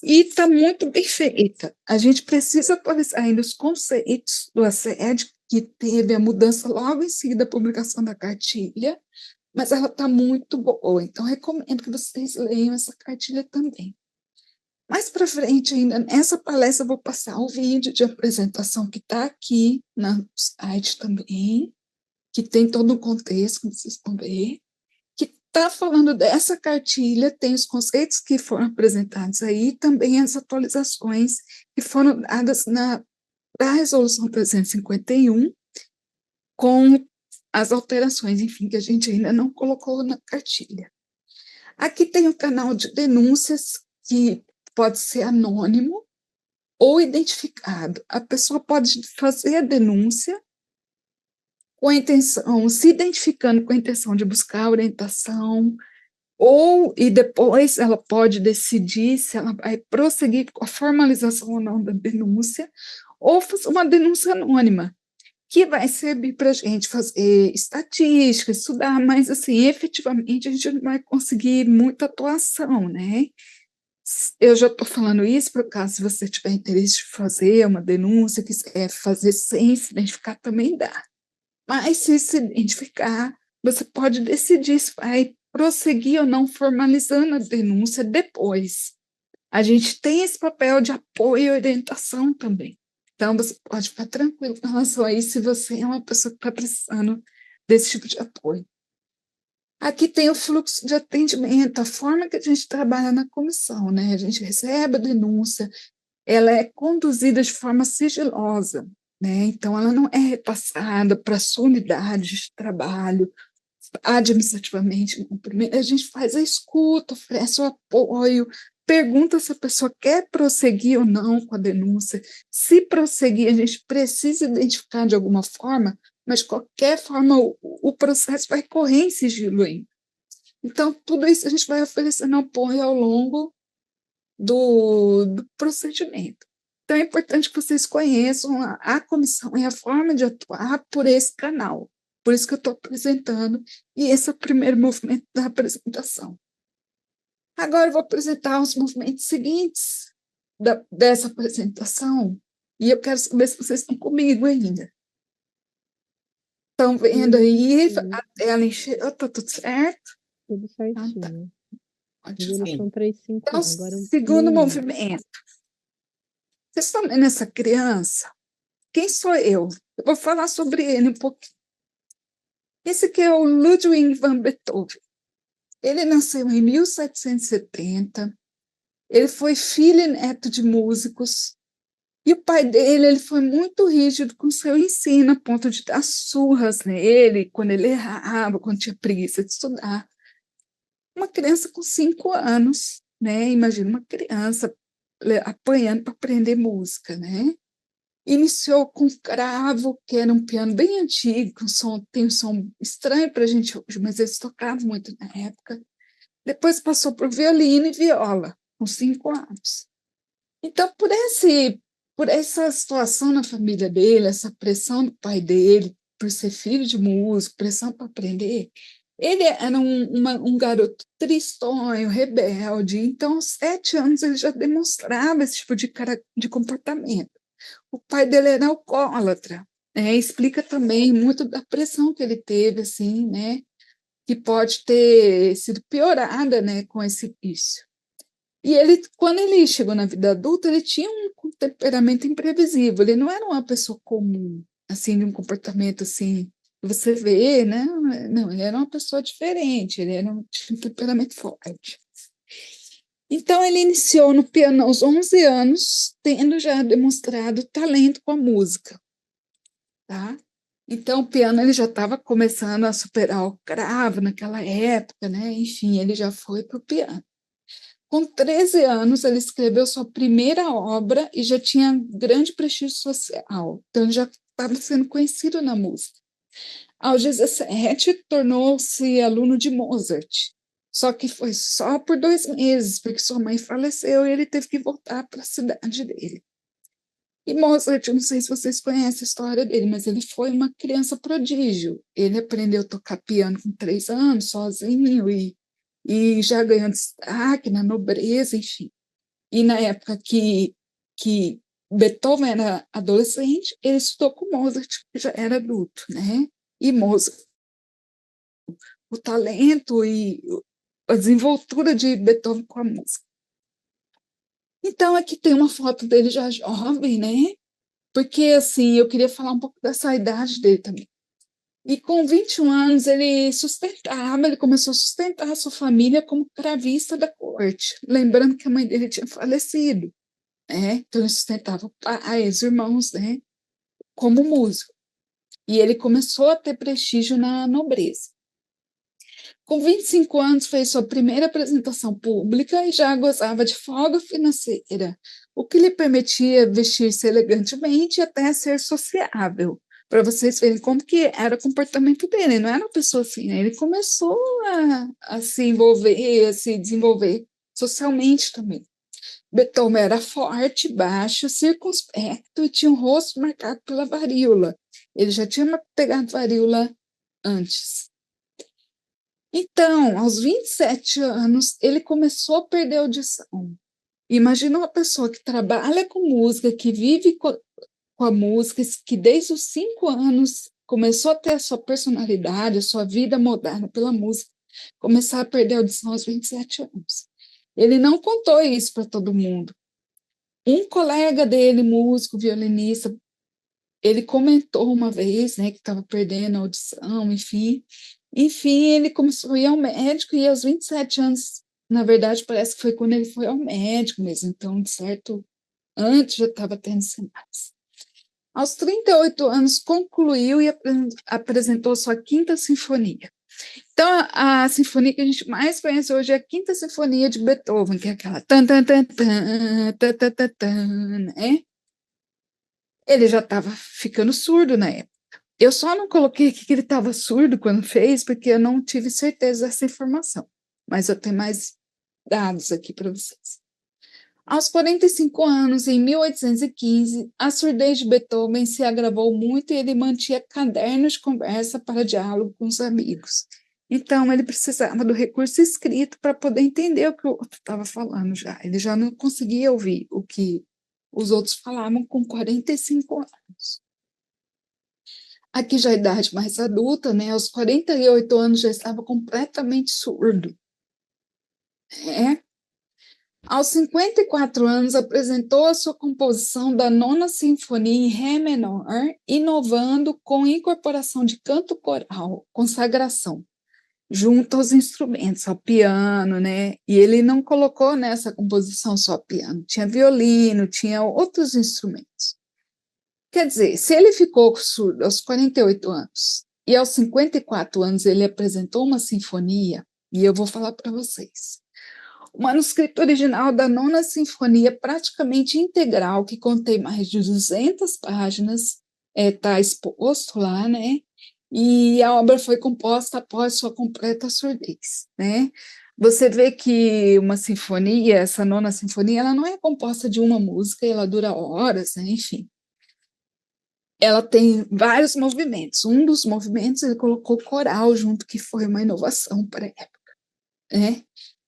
e está muito bem feita. A gente precisa atualizar ainda os conceitos do assédio, que teve a mudança logo em seguida da publicação da cartilha, mas ela está muito boa, então recomendo que vocês leiam essa cartilha também. Mais para frente, ainda nessa palestra, eu vou passar o vídeo de apresentação que está aqui no site também, que tem todo um contexto, como vocês vão ver, que está falando dessa cartilha, tem os conceitos que foram apresentados aí, também as atualizações que foram dadas na Resolução 351, com as alterações, enfim, que a gente ainda não colocou na cartilha. Aqui tem o canal de denúncias, que pode ser anônimo ou identificado. A pessoa pode fazer a denúncia com a intenção, se identificando com a intenção de buscar orientação, e depois ela pode decidir se ela vai prosseguir com a formalização ou não da denúncia, ou fazer uma denúncia anônima, que vai servir para a gente fazer estatística, estudar, mas, assim, efetivamente, a gente não vai conseguir muita atuação, né? Eu já estou falando isso por caso, se você tiver interesse de fazer uma denúncia, quiser fazer sem se identificar, também dá. Mas, se identificar, você pode decidir se vai prosseguir ou não formalizando a denúncia depois. A gente tem esse papel de apoio e orientação também. Então, você pode ficar tranquilo com relação a isso, se você é uma pessoa que está precisando desse tipo de apoio. Aqui tem o fluxo de atendimento, a forma que a gente trabalha na comissão, né? A gente recebe a denúncia, ela é conduzida de forma sigilosa, né? Então, ela não é repassada para a sua unidade de trabalho, administrativamente. Primeiro, a gente faz a escuta, oferece o apoio, pergunta se a pessoa quer prosseguir ou não com a denúncia. Se prosseguir, a gente precisa identificar de alguma forma, mas de qualquer forma o processo vai correr em sigilo ainda. Então, tudo isso a gente vai oferecendo apoio ao longo do procedimento. Então, é importante que vocês conheçam a comissão e a forma de atuar por esse canal. Por isso que eu estou apresentando, e esse é o primeiro movimento da apresentação. Agora eu vou apresentar os movimentos seguintes dessa apresentação, e eu quero saber se vocês estão comigo ainda. Estão vendo aí a tela encheu? Está tudo certo? Tudo certinho. Resolução 351. Então, Agora segundo movimento. Vocês estão vendo essa criança? Quem sou eu? Eu vou falar sobre ele um pouquinho. Esse aqui é o Ludwig van Beethoven. Ele nasceu em 1770, ele foi filho e neto de músicos, e o pai dele, ele foi muito rígido com seu ensino, a ponto de dar surras nele, quando ele errava, quando tinha preguiça de estudar. Uma criança com 5 anos, né? Imagina uma criança apanhando para aprender música, né? Iniciou com cravo, que era um piano bem antigo, tem um som estranho para a gente hoje, mas eles tocavam muito na época. Depois passou por violino e viola, com 5 anos. Então, por essa situação na família dele, essa pressão do pai dele, por ser filho de músico, pressão para aprender, ele era um garoto tristonho, rebelde. Então, aos 7 anos, ele já demonstrava esse tipo de comportamento. O pai dele era alcoólatra, né? Explica também muito da pressão que ele teve, assim, né? Que pode ter sido piorada, né, com esse vício. E ele, quando ele chegou na vida adulta, ele tinha um temperamento imprevisível. Ele não era uma pessoa comum, assim, de um comportamento assim que você vê, né? Não, ele era uma pessoa diferente. Tinha um temperamento forte. Então, ele iniciou no piano aos 11 anos, tendo já demonstrado talento com a música, tá? Então, o piano ele já estava começando a superar o cravo naquela época, né? Enfim, ele já foi para o piano. Com 13 anos, ele escreveu sua primeira obra e já tinha grande prestígio social, então ele já estava sendo conhecido na música. Aos 17, tornou-se aluno de Mozart, só que foi só por 2 meses, porque sua mãe faleceu e ele teve que voltar para a cidade dele. E Mozart, eu não sei se vocês conhecem a história dele, mas ele foi uma criança prodígio. Ele aprendeu a tocar piano com 3 anos, sozinho, e já ganhou destaque na nobreza, enfim. E na época que Beethoven era adolescente, ele estudou com Mozart, que já era adulto, né? E Mozart, o talento e a desenvoltura de Beethoven com a música. Então, aqui tem uma foto dele já jovem, né? Porque, assim, eu queria falar um pouco dessa idade dele também. E com 21 anos, ele começou a sustentar a sua família como cravista da corte, lembrando que a mãe dele tinha falecido, né? Então, ele sustentava o pai, os irmãos, né? Como músico. E ele começou a ter prestígio na nobreza. Com 25 anos, fez sua primeira apresentação pública e já gozava de folga financeira, o que lhe permitia vestir-se elegantemente e até ser sociável, para vocês verem como que era o comportamento dele. Não era uma pessoa assim, né? Ele começou a se envolver, a se desenvolver socialmente também. Beethoven era forte, baixo, circunspecto e tinha um rosto marcado pela varíola. Ele já tinha pegado varíola antes. Então, aos 27 anos, ele começou a perder a audição. Imagina uma pessoa que trabalha com música, que vive com a música, que desde os 5 anos começou a ter a sua personalidade, a sua vida moderna pela música, começar a perder a audição aos 27 anos. Ele não contou isso para todo mundo. Um colega dele, músico, violinista, ele comentou uma vez, né, que estava perdendo a audição, enfim. Enfim, ele começou a ir ao médico e aos 27 anos, na verdade, parece que foi quando ele foi ao médico mesmo, então, de certo, antes já estava tendo sinais. Aos 38 anos, concluiu e apresentou sua quinta sinfonia. Então, a sinfonia que a gente mais conhece hoje é a Quinta Sinfonia de Beethoven, que é aquela tan tan tan tan tan tan tan tan, né? Ele já estava ficando surdo na época. Eu só não coloquei aqui que ele estava surdo quando fez, porque eu não tive certeza dessa informação. Mas eu tenho mais dados aqui para vocês. Aos 45 anos, em 1815, a surdez de Beethoven se agravou muito e ele mantinha cadernos de conversa para diálogo com os amigos. Então, ele precisava do recurso escrito para poder entender o que o outro estava falando já. Ele já não conseguia ouvir o que os outros falavam com 45 anos. Aqui já a idade mais adulta, né? Aos 48 anos já estava completamente surdo. Aos 54 anos apresentou a sua composição da Nona Sinfonia em Ré menor, inovando com incorporação de canto coral, consagração. junto aos instrumentos, ao piano, né? E ele não colocou nessa composição só piano, tinha violino, tinha outros instrumentos. Quer dizer, se ele ficou surdo aos 48 anos e aos 54 anos ele apresentou uma sinfonia, e eu vou falar para vocês. O manuscrito original da Nona Sinfonia, praticamente integral, que contém mais de 200 páginas, está exposto lá, né? E a obra foi composta após sua completa surdez, né? Você vê que uma sinfonia, essa Nona Sinfonia, ela não é composta de uma música, ela dura horas, né? Enfim. Ela tem vários movimentos. Um dos movimentos ele colocou coral junto, que foi uma inovação para a época, né?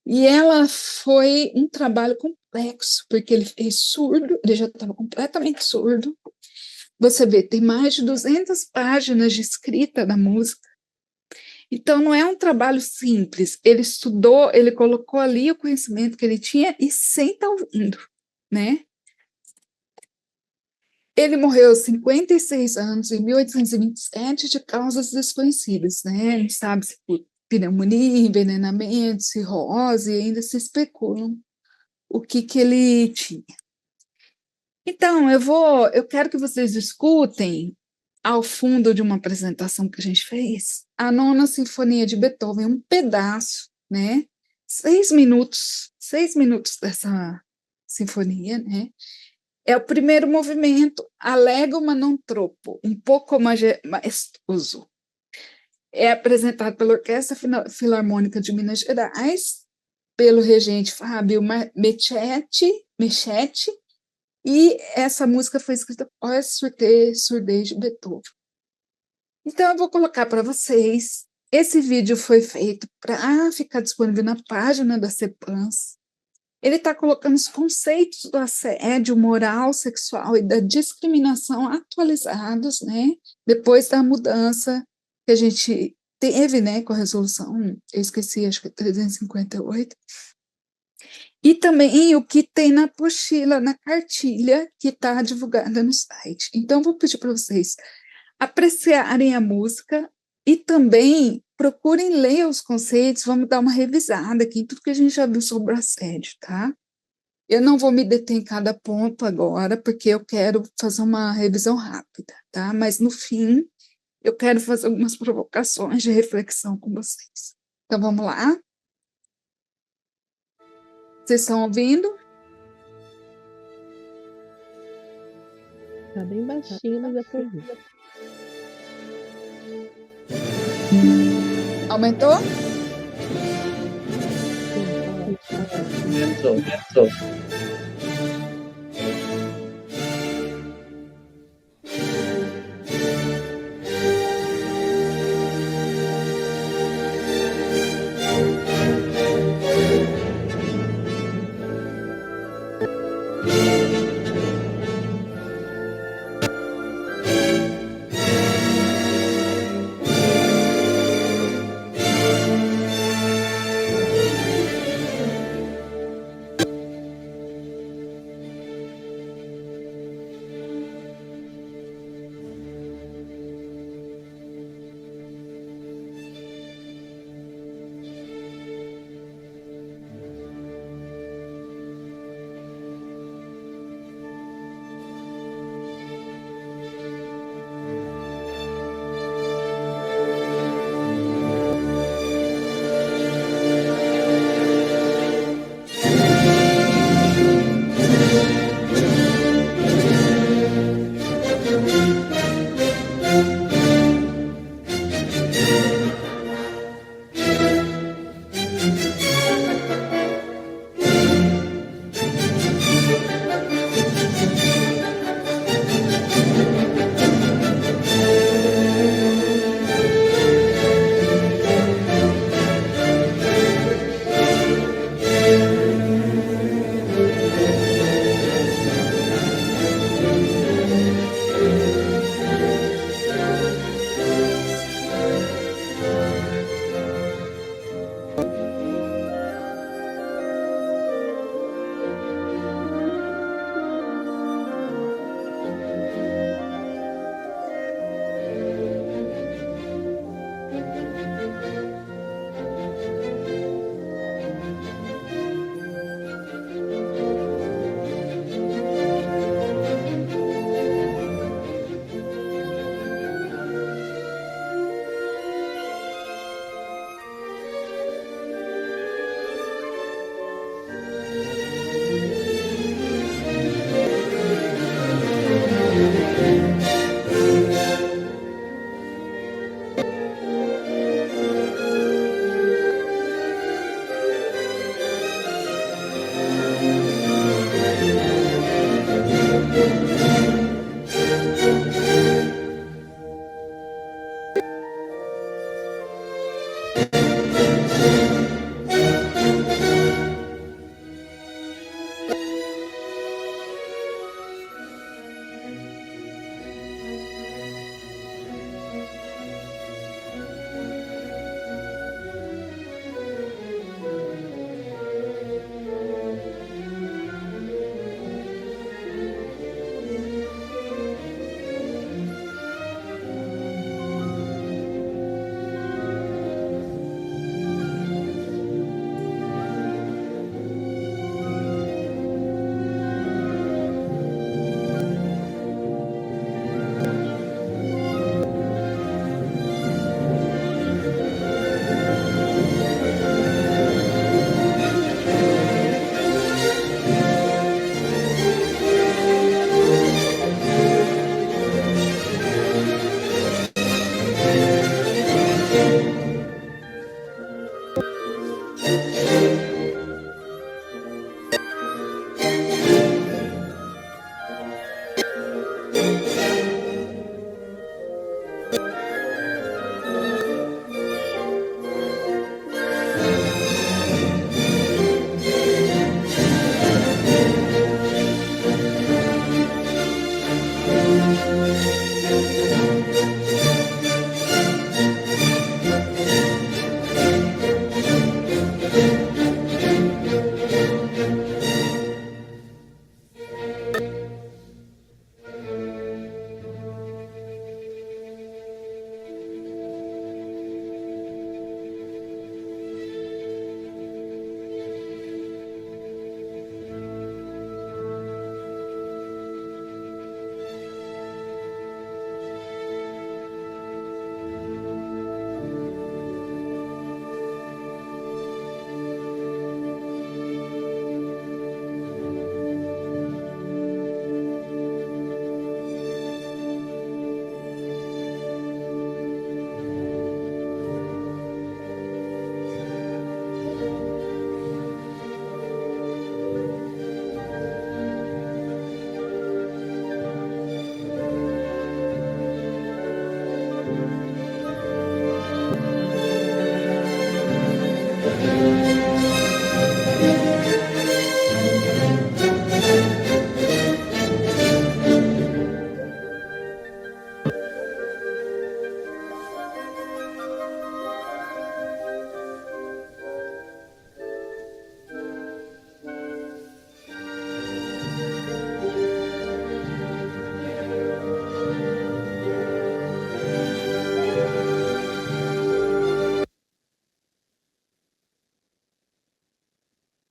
E ela foi um trabalho complexo, porque ele fez surdo, ele já estava completamente surdo. Você vê, tem mais de 200 páginas de escrita da música. Então, não é um trabalho simples. Ele estudou, ele colocou ali o conhecimento que ele tinha e sem estar ouvindo, né? Ele morreu aos 56 anos, em 1827, de causas desconhecidas, né? Não sabe se por pneumonia, envenenamento, cirrose, e ainda se especulam o que ele tinha. Então, eu quero que vocês escutem, ao fundo de uma apresentação que a gente fez, a Nona Sinfonia de Beethoven, um pedaço, né? 6 minutos dessa sinfonia, né? É o primeiro movimento, Allegro ma non troppo, um pouco maestoso. É apresentado pela Orquestra Filarmônica de Minas Gerais, pelo regente Fábio Mechetti, e essa música foi escrita após surdez de Beethoven. Então, eu vou colocar para vocês. Esse vídeo foi feito para ficar disponível na página da CEPANS. Ele está colocando os conceitos do assédio moral, sexual e da discriminação atualizados, né? Depois da mudança que a gente teve, né, com a resolução, eu esqueci, acho que é 358. E também o que tem na apostila, na cartilha que está divulgada no site. Então, vou pedir para vocês apreciarem a música e também procurem ler os conceitos, vamos dar uma revisada aqui em tudo que a gente já viu sobre o assédio, tá? Eu não vou me deter em cada ponto agora, porque eu quero fazer uma revisão rápida, tá? Mas, no fim, eu quero fazer algumas provocações de reflexão com vocês. Então, vamos lá? Vocês estão ouvindo? Tá bem baixinho, mas é pra ouvir. Aumentou? Aumentou.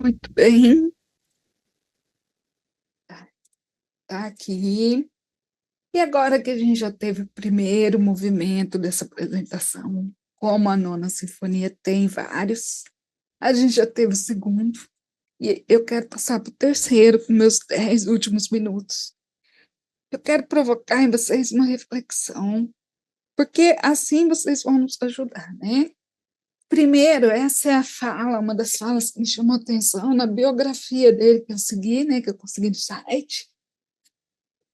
Muito bem, tá aqui. E agora que a gente já teve o primeiro movimento dessa apresentação, como a Nona Sinfonia tem vários, a gente já teve o segundo, e eu quero passar para o terceiro, com meus 10 últimos minutos. Eu quero provocar em vocês uma reflexão, porque assim vocês vão nos ajudar, né? Primeiro, essa é a fala, uma das falas que me chamou a atenção na biografia dele que eu segui, né, que eu consegui no site.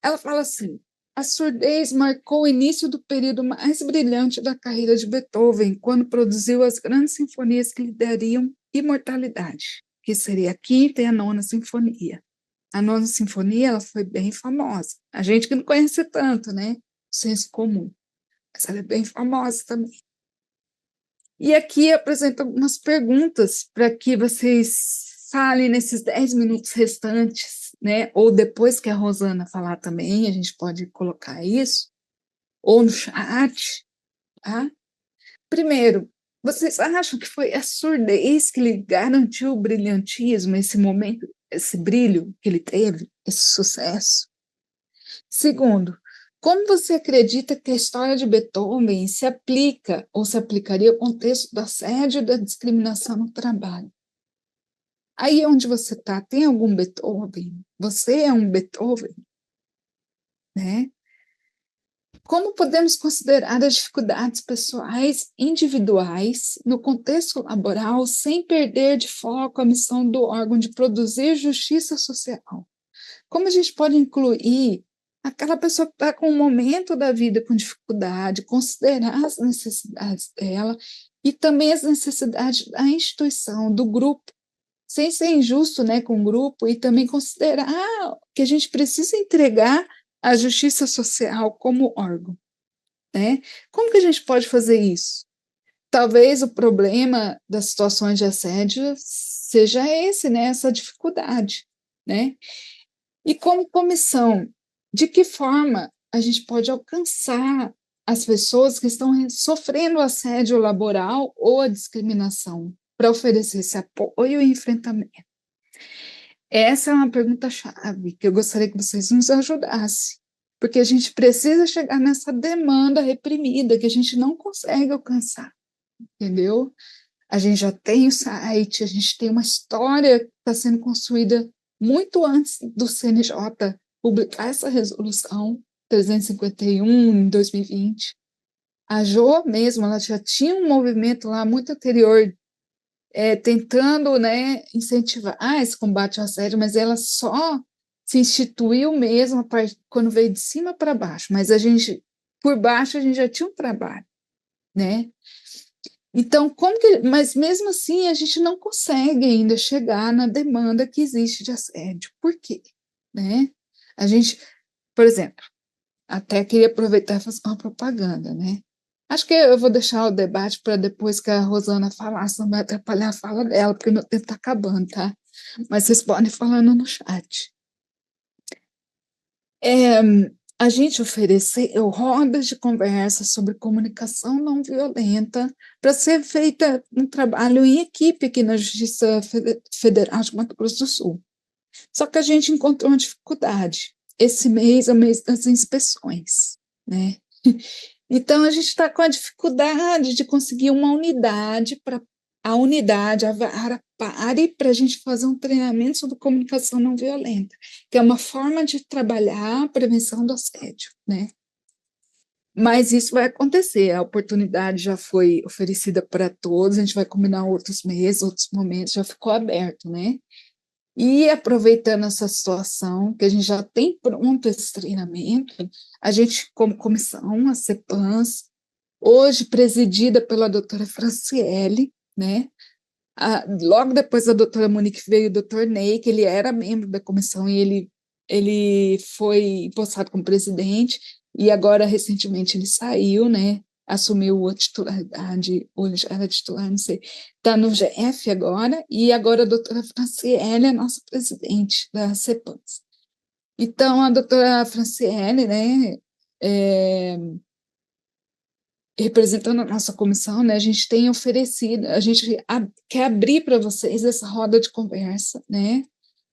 Ela fala assim: a surdez marcou o início do período mais brilhante da carreira de Beethoven, quando produziu as grandes sinfonias que lhe dariam imortalidade, que seria a quinta e a nona sinfonia. A nona sinfonia ela foi bem famosa. A gente que não conhece tanto, né? Senso comum. Mas ela é bem famosa também. E aqui apresento algumas perguntas para que vocês falem nesses 10 minutos restantes, né? Ou depois que a Rosana falar também, a gente pode colocar isso, ou no chat, tá? Primeiro, vocês acham que foi a surdez que lhe garantiu o brilhantismo, esse momento, esse brilho que ele teve, esse sucesso? Segundo, como você acredita que a história de Beethoven se aplica ou se aplicaria ao contexto do assédio e da discriminação no trabalho? Aí onde você está, tem algum Beethoven? Você é um Beethoven? Né? Como podemos considerar as dificuldades pessoais individuais no contexto laboral sem perder de foco a missão do órgão de produzir justiça social? Como a gente pode incluir aquela pessoa que está com um momento da vida com dificuldade, considerar as necessidades dela e também as necessidades da instituição, do grupo, sem ser injusto, né, com o grupo, e também considerar que a gente precisa entregar a justiça social como órgão, né? Como que a gente pode fazer isso? Talvez o problema das situações de assédio seja esse, né, essa dificuldade, né? E como comissão, de que forma a gente pode alcançar as pessoas que estão sofrendo assédio laboral ou a discriminação, para oferecer esse apoio e enfrentamento? Essa é uma pergunta-chave que eu gostaria que vocês nos ajudassem, porque a gente precisa chegar nessa demanda reprimida que a gente não consegue alcançar, entendeu? A gente já tem o site, a gente tem uma história que está sendo construída muito antes do CNJ publicar essa resolução 351 em 2020. A Jo mesmo, ela já tinha um movimento lá muito anterior, tentando, né, incentivar esse combate ao assédio, mas ela só se instituiu mesmo quando veio de cima para baixo, mas por baixo a gente já tinha um trabalho, né? Então, mas mesmo assim a gente não consegue ainda chegar na demanda que existe de assédio. Por quê? Né? A gente, por exemplo, até queria aproveitar e fazer uma propaganda, né? Acho que eu vou deixar o debate para depois que a Rosana falar, senão vai atrapalhar a fala dela, porque meu tempo está acabando, tá? Mas vocês podem falando no chat. A gente ofereceu rodas de conversa sobre comunicação não violenta para ser feita um trabalho em equipe aqui na Justiça Federal de Mato Grosso do Sul. Só que a gente encontrou uma dificuldade. Esse mês é o mês das inspeções, né? Então, a gente está com a dificuldade de conseguir uma unidade para a vara pare para a gente fazer um treinamento sobre comunicação não violenta, que é uma forma de trabalhar a prevenção do assédio, né? Mas isso vai acontecer, a oportunidade já foi oferecida para todos, a gente vai combinar outros meses, outros momentos, já ficou aberto, né? E aproveitando essa situação, que a gente já tem pronto esse treinamento, a gente, como comissão, a CEPANS, hoje presidida pela doutora Franciele, né? Logo depois da doutora Monique veio o doutor Ney, que ele era membro da comissão e ele foi empossado como presidente, e agora, recentemente, ele saiu, né? Assumiu a titularidade, ou ele já era titular, não sei, está no GF agora, e agora a doutora Franciele é nossa presidente da CEPANS. Então, a doutora Franciele, né, representando a nossa comissão, né, a gente tem oferecido, a gente quer abrir para vocês essa roda de conversa, né,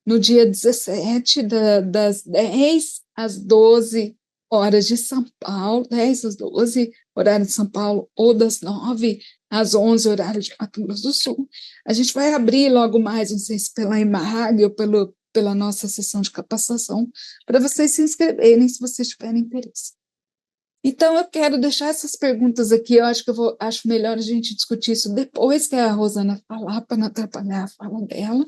no dia 17, das 10 às 12 horas de São Paulo, 10 às 12, horário de São Paulo, ou das 9 às 11, horário de Mato Grosso do Sul. A gente vai abrir logo mais, não sei se pela IMAG ou pela nossa sessão de capacitação, para vocês se inscreverem, se vocês tiverem interesse. Então, eu quero deixar essas perguntas aqui, eu acho que acho melhor a gente discutir isso depois que a Rosana falar, para não atrapalhar a fala dela,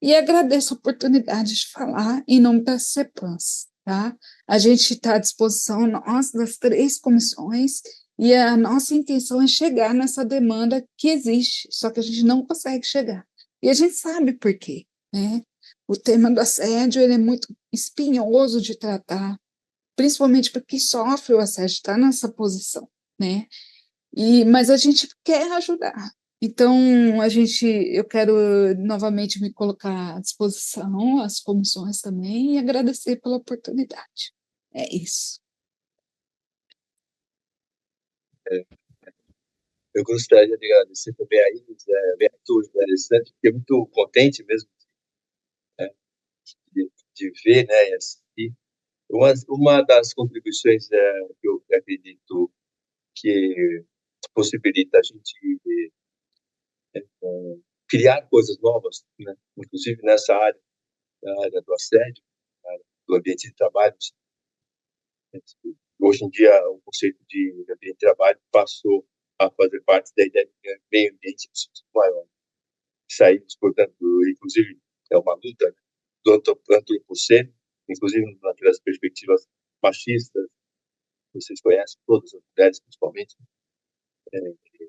e agradeço a oportunidade de falar em nome da CEPANS, tá? A gente está à disposição, nós, das 3 comissões, e a nossa intenção é chegar nessa demanda que existe, só que a gente não consegue chegar. E a gente sabe por quê, né? O tema do assédio, ele é muito espinhoso de tratar, principalmente para quem sofre o assédio, está nessa posição, né? Mas a gente quer ajudar. Então, eu quero novamente me colocar à disposição, as comissões também, e agradecer pela oportunidade. É isso. Eu gostaria de agradecer também a Iris, muito interessante, fiquei muito contente mesmo de ver, né, e assistir. Uma das contribuições que eu acredito que possibilita a gente criar coisas novas, né? Inclusive nessa área, na área do assédio, na área do ambiente de trabalho, hoje em dia o conceito de ambiente de trabalho passou a fazer parte da ideia de meio ambiente maior. Saímos, portanto, inclusive, é uma luta, né, do antropoceno, inclusive naquelas perspectivas machistas, vocês conhecem, todas as mulheres principalmente,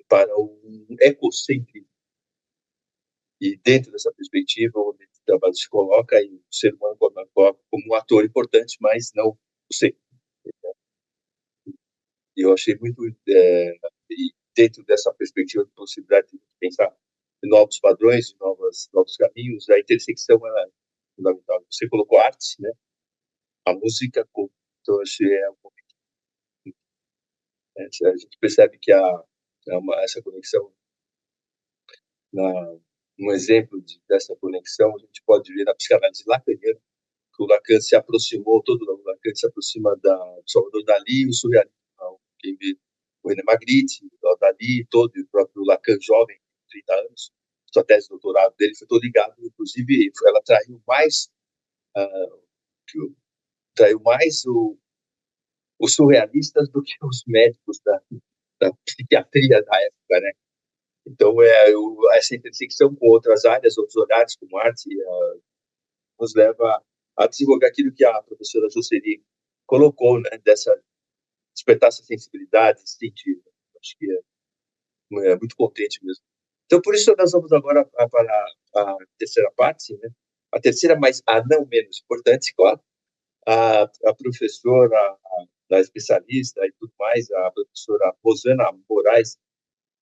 para um ecocentrismo. E dentro dessa perspectiva, o ambiente de trabalho se coloca e o ser humano coloca como um ator importante, mas não o centro. E eu achei muito, e dentro dessa perspectiva de possibilidade de pensar em novos padrões, novos caminhos, a intersecção é fundamental. Você colocou arte, né? A música, então, achei a gente percebe que essa conexão, um exemplo dessa conexão, a gente pode ver na psicanálise lacaniana, que o Lacan se aproximou, todo o Lacan se aproxima do Salvador Dalí e o surrealismo. Quem vê o René Magritte, o Dalí, todo, e o próprio Lacan jovem, 30 anos, sua tese de doutorado dele foi todo ligado, inclusive, ela traiu mais, os surrealistas do que os médicos da psiquiatria da época, né? Então, essa intersecção com outras áreas, outros olhares, como arte, nos leva a desenvolver aquilo que a professora Jocely colocou, né? Despertar essa sensibilidade, esse sentido. Acho que é muito potente mesmo. Então, por isso, nós vamos agora para a terceira parte, né? A terceira, mas a não menos importante, claro, a professora, a especialista e tudo mais, a professora Rosana Moraes,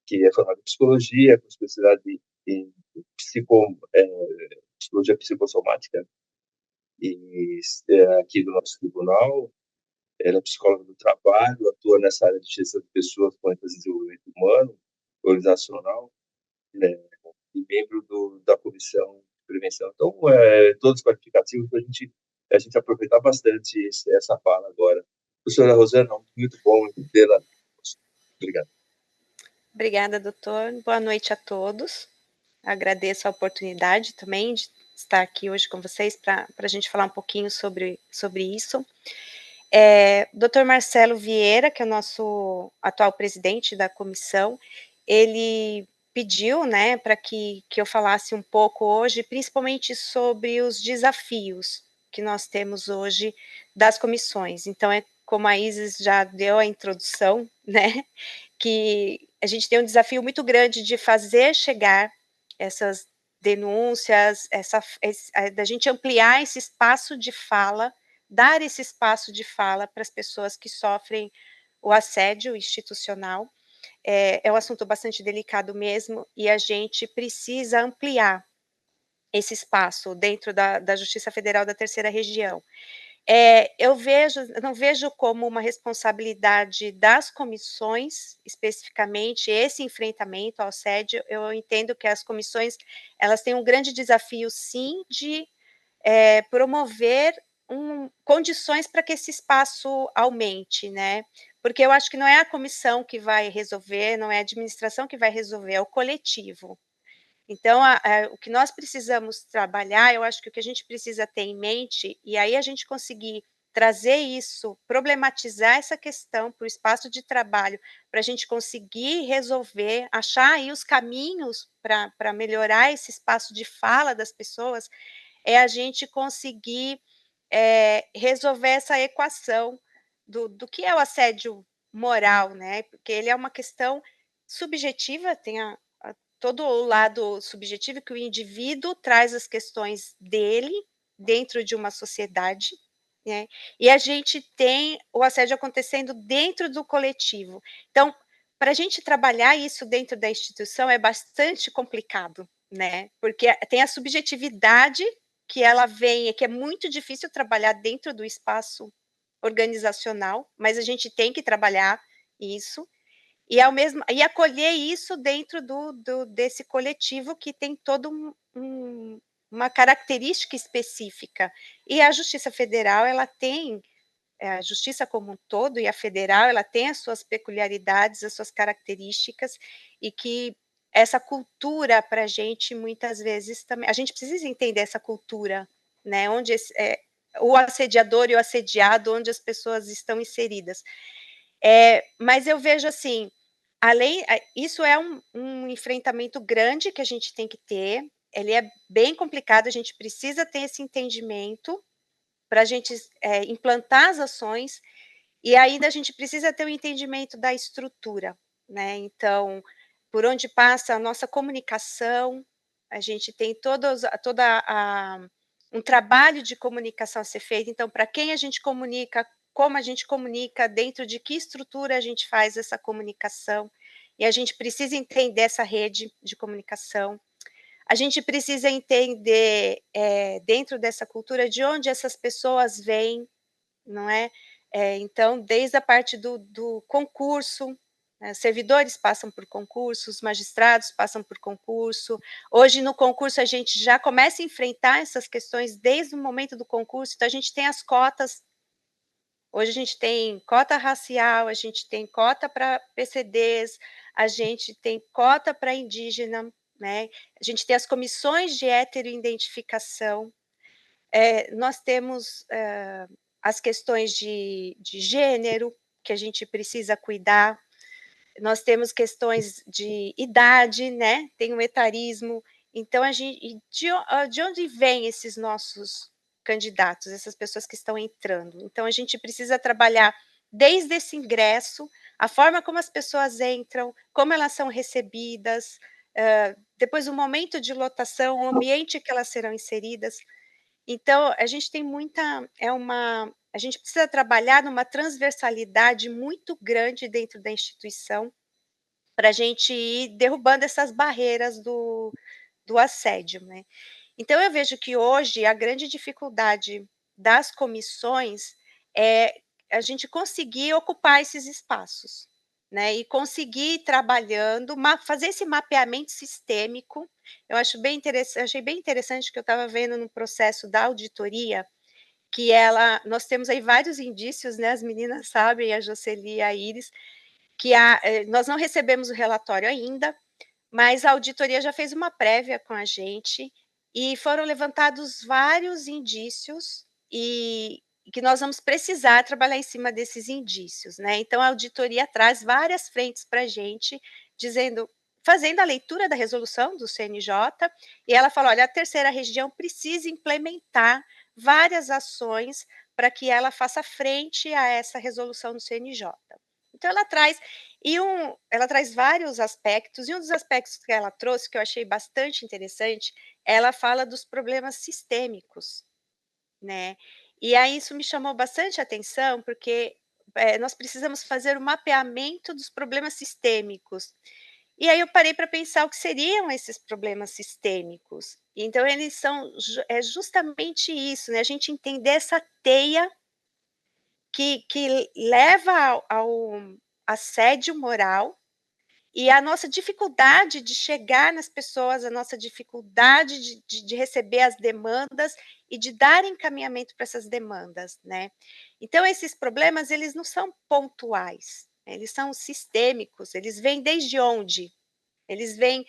que é formada em psicologia, com especialidade em psicologia psicossomática, e aqui do nosso tribunal. Ela é psicóloga do trabalho, atua nessa área de gestão de pessoas com ênfase em desenvolvimento humano, organizacional, né, e membro da comissão de prevenção. Então, todos os qualificativos para a gente aproveitar bastante essa fala agora. Professora Rosana, muito bom tê-la. Obrigado. Obrigada, doutor. Boa noite a todos. Agradeço a oportunidade também de estar aqui hoje com vocês para a gente falar um pouquinho sobre isso. Dr. Marcelo Vieira, que é o nosso atual presidente da comissão, ele pediu, né, para que eu falasse um pouco hoje, principalmente sobre os desafios que nós temos hoje das comissões. Então, como a Isis já deu a introdução, né, que a gente tem um desafio muito grande de fazer chegar essas denúncias, da gente ampliar esse espaço de fala, dar esse espaço de fala para as pessoas que sofrem o assédio institucional. É um assunto bastante delicado mesmo, e a gente precisa ampliar esse espaço dentro da Justiça Federal da Terceira Região. Eu não vejo como uma responsabilidade das comissões, especificamente, esse enfrentamento ao assédio. Eu entendo que as comissões, elas têm um grande desafio, sim, de promover condições para que esse espaço aumente, né? Porque eu acho que não é a comissão que vai resolver, não é a administração que vai resolver, é o coletivo. Então, o que nós precisamos trabalhar, eu acho que o que a gente precisa ter em mente, e aí a gente conseguir trazer isso, problematizar essa questão para o espaço de trabalho, para a gente conseguir resolver, achar aí os caminhos para melhorar esse espaço de fala das pessoas, é a gente conseguir resolver essa equação do que é o assédio moral, né? Porque ele é uma questão subjetiva, tem todo o lado subjetivo, que o indivíduo traz as questões dele dentro de uma sociedade, né? E a gente tem o assédio acontecendo dentro do coletivo. Então, para a gente trabalhar isso dentro da instituição é bastante complicado, né? Porque tem a subjetividade que ela vem, que é muito difícil trabalhar dentro do espaço organizacional, mas a gente tem que trabalhar isso. E acolher isso dentro desse coletivo que tem toda uma característica específica. E a Justiça Federal, ela tem, a Justiça como um todo e a Federal, ela tem as suas peculiaridades, as suas características, e que essa cultura para a gente, muitas vezes, também, a gente precisa entender essa cultura, né, onde o assediador e o assediado, onde as pessoas estão inseridas. Mas eu vejo assim, isso é um enfrentamento grande que a gente tem que ter, ele é bem complicado, a gente precisa ter esse entendimento para a gente implantar as ações, e ainda a gente precisa ter o entendimento da estrutura, né? Então, por onde passa a nossa comunicação, a gente tem um trabalho de comunicação a ser feito. Então, para quem a gente comunica, como a gente comunica, dentro de que estrutura a gente faz essa comunicação, e a gente precisa entender essa rede de comunicação. A gente precisa entender, dentro dessa cultura, de onde essas pessoas vêm, não é? Então, desde a parte do concurso, né, servidores passam por concursos, magistrados passam por concurso. Hoje, no concurso, a gente já começa a enfrentar essas questões desde o momento do concurso, então a gente tem as cotas. Hoje a gente tem cota racial, a gente tem cota para PCDs, a gente tem cota para indígena, né? A gente tem as comissões de heteroidentificação, nós temos as questões de gênero, que a gente precisa cuidar, nós temos questões de idade, né? Tem o etarismo. Então, de onde vêm esses nossos candidatos, essas pessoas que estão entrando? Então, a gente precisa trabalhar desde esse ingresso, a forma como as pessoas entram, como elas são recebidas, depois o momento de lotação, o ambiente que elas serão inseridas. Então, a gente tem a gente precisa trabalhar numa transversalidade muito grande dentro da instituição, para a gente ir derrubando essas barreiras do assédio, né. Então eu vejo que hoje a grande dificuldade das comissões é a gente conseguir ocupar esses espaços, né, e conseguir ir trabalhando, fazer esse mapeamento sistêmico. Eu achei bem interessante que eu estava vendo no processo da auditoria, que nós temos aí vários indícios, né, as meninas sabem, a Jocely e a Iris, que nós não recebemos o relatório ainda, mas a auditoria já fez uma prévia com a gente e foram levantados vários indícios e que nós vamos precisar trabalhar em cima desses indícios, né? Então a auditoria traz várias frentes para a gente, fazendo a leitura da resolução do CNJ, e ela fala: olha, a terceira região precisa implementar várias ações para que ela faça frente a essa resolução do CNJ. Então ela traz vários aspectos, e um dos aspectos que ela trouxe, que eu achei bastante interessante, ela fala dos problemas sistêmicos, né. E aí isso me chamou bastante atenção, porque, nós precisamos fazer o mapeamento dos problemas sistêmicos. E aí eu parei para pensar o que seriam esses problemas sistêmicos. Então eles são justamente isso, né, a gente entender essa teia que leva ao assédio moral, e a nossa dificuldade de chegar nas pessoas, a nossa dificuldade de receber as demandas e de dar encaminhamento para essas demandas, né. Então esses problemas, eles não são pontuais, eles são sistêmicos, eles vêm desde onde? Eles vêm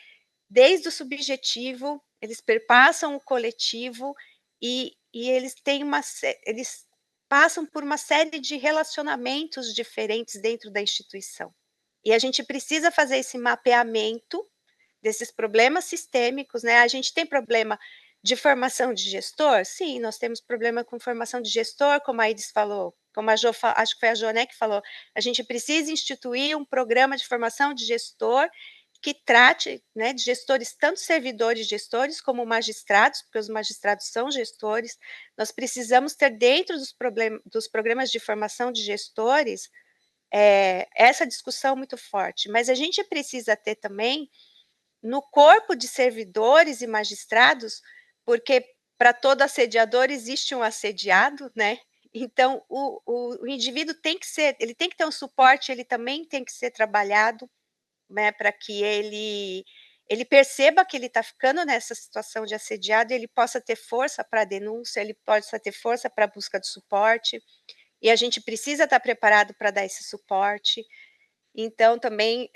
desde o subjetivo, eles perpassam o coletivo e eles passam por uma série de relacionamentos diferentes dentro da instituição. E a gente precisa fazer esse mapeamento desses problemas sistêmicos, né. A gente tem problema de formação de gestor? Sim, nós temos problema com formação de gestor, como a Iris falou, como a Jo acho que foi a Jo, né, que falou, a gente precisa instituir um programa de formação de gestor que trate, né, de gestores, tanto servidores gestores como magistrados, porque os magistrados são gestores. Nós precisamos ter dentro dos programas de formação de gestores, essa discussão muito forte, mas a gente precisa ter também no corpo de servidores e magistrados, porque para todo assediador existe um assediado, né? Então o indivíduo ele tem que ter um suporte, ele também tem que ser trabalhado, né, para que ele perceba que ele está ficando nessa situação de assediado e ele possa ter força para a denúncia, ele possa ter força para a busca de suporte, e a gente precisa estar preparado para dar esse suporte. Então também,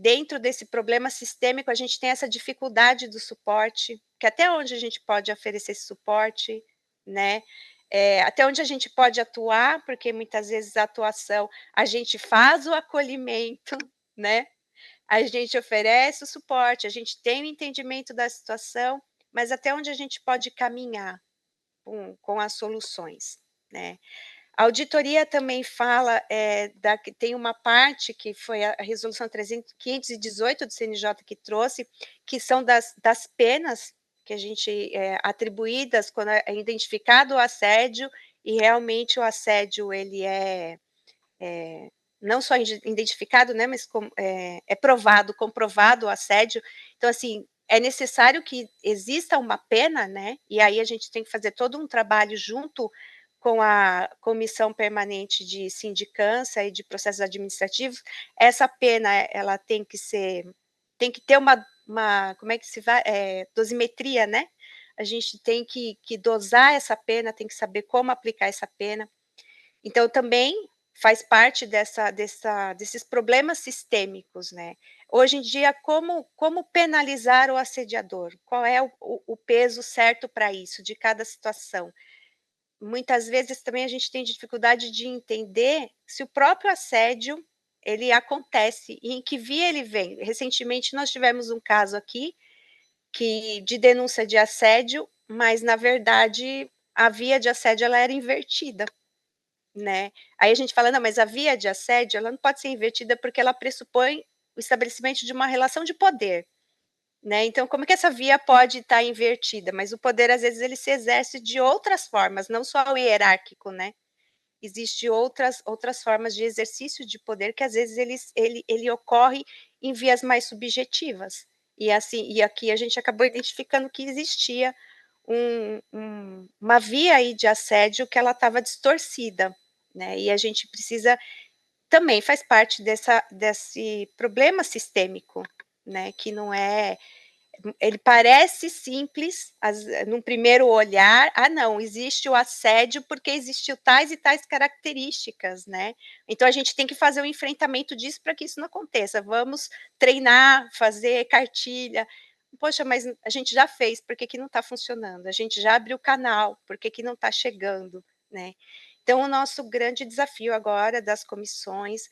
dentro desse problema sistêmico, a gente tem essa dificuldade do suporte, que até onde a gente pode oferecer esse suporte, né. até onde a gente pode atuar, porque muitas vezes a atuação, a gente faz o acolhimento, né? A gente oferece o suporte, a gente tem o entendimento da situação, mas até onde a gente pode caminhar com as soluções, né? A auditoria também fala, que tem uma parte que foi a resolução 518 do CNJ que trouxe, que são das penas que a gente, atribuídas quando é identificado o assédio, e realmente o assédio ele é não só identificado, né, mas é provado, comprovado o assédio. Então, assim, é necessário que exista uma pena, né, e aí a gente tem que fazer todo um trabalho junto com a Comissão Permanente de Sindicância e de Processos Administrativos. Essa pena, ela tem que ter uma como é que se vai? Dosimetria, né? A gente tem que dosar essa pena, tem que saber como aplicar essa pena. Então, também faz parte desses problemas sistêmicos, né? Hoje em dia, como penalizar o assediador? Qual é o peso certo para isso, de cada situação? Muitas vezes também a gente tem dificuldade de entender se o próprio assédio ele acontece e em que via ele vem. Recentemente nós tivemos um caso aqui de denúncia de assédio, mas na verdade a via de assédio ela era invertida, né? Aí a gente fala, não, mas a via de assédio ela não pode ser invertida porque ela pressupõe o estabelecimento de uma relação de poder, né? Então, como que essa via pode estar invertida? Mas o poder, às vezes, ele se exerce de outras formas, não só o hierárquico, né? Existem outras formas de exercício de poder que, às vezes, ele ocorre em vias mais subjetivas. E, assim, e aqui a gente acabou identificando que existia uma via aí de assédio que ela estava distorcida, né? E a gente precisa, também faz parte desse problema sistêmico, né? Que não é, ele parece simples, num primeiro olhar, não, existe o assédio porque existiu tais e tais características, né? Então a gente tem que fazer o enfrentamento disso para que isso não aconteça. Vamos treinar, fazer cartilha. Poxa, mas a gente já fez, por que não está funcionando? A gente já abriu o canal, por que não está chegando, né? Então, o nosso grande desafio agora das comissões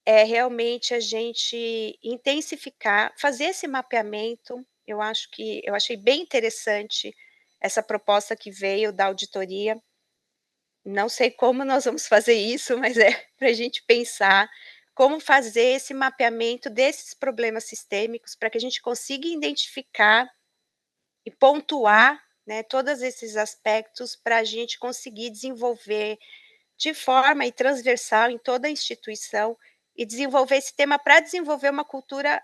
é realmente a gente intensificar, fazer esse mapeamento. Eu achei bem interessante essa proposta que veio da auditoria. Não sei como nós vamos fazer isso, mas é para a gente pensar como fazer esse mapeamento desses problemas sistêmicos para que a gente consiga identificar e pontuar, né, todos esses aspectos para a gente conseguir desenvolver de forma e transversal em toda a instituição e desenvolver esse tema para desenvolver uma cultura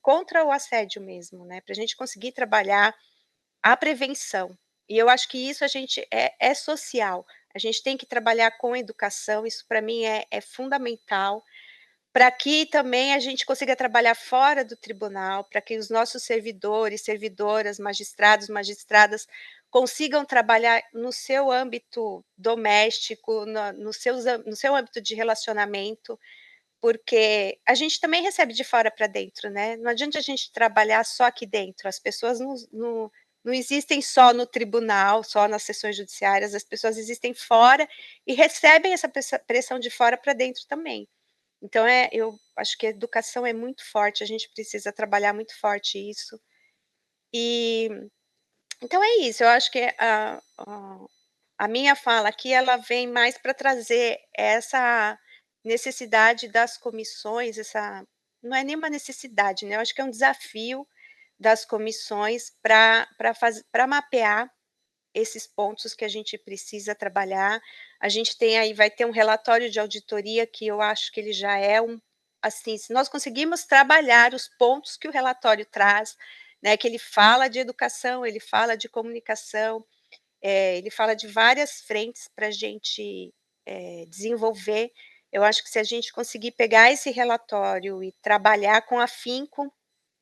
contra o assédio mesmo, né, para a gente conseguir trabalhar a prevenção. E eu acho que isso a gente é social, a gente tem que trabalhar com educação, isso para mim é fundamental, para que também a gente consiga trabalhar fora do tribunal, para que os nossos servidores, servidoras, magistrados, magistradas, consigam trabalhar no seu âmbito doméstico, no seu âmbito de relacionamento, porque a gente também recebe de fora para dentro, né? Não adianta a gente trabalhar só aqui dentro, as pessoas não existem só no tribunal, só nas sessões judiciárias, as pessoas existem fora e recebem essa pressão de fora para dentro também. Então, eu acho que a educação é muito forte, a gente precisa trabalhar muito forte isso. E, então é isso, eu acho que a minha fala aqui, ela vem mais para trazer essa necessidade das comissões, não é nenhuma necessidade, né, eu acho que é um desafio das comissões para mapear esses pontos que a gente precisa trabalhar. A gente vai ter um relatório de auditoria que eu acho que ele já é assim, se nós conseguimos trabalhar os pontos que o relatório traz, né, que ele fala de educação, ele fala de comunicação, ele fala de várias frentes para a gente desenvolver. Eu acho que se a gente conseguir pegar esse relatório e trabalhar com afinco,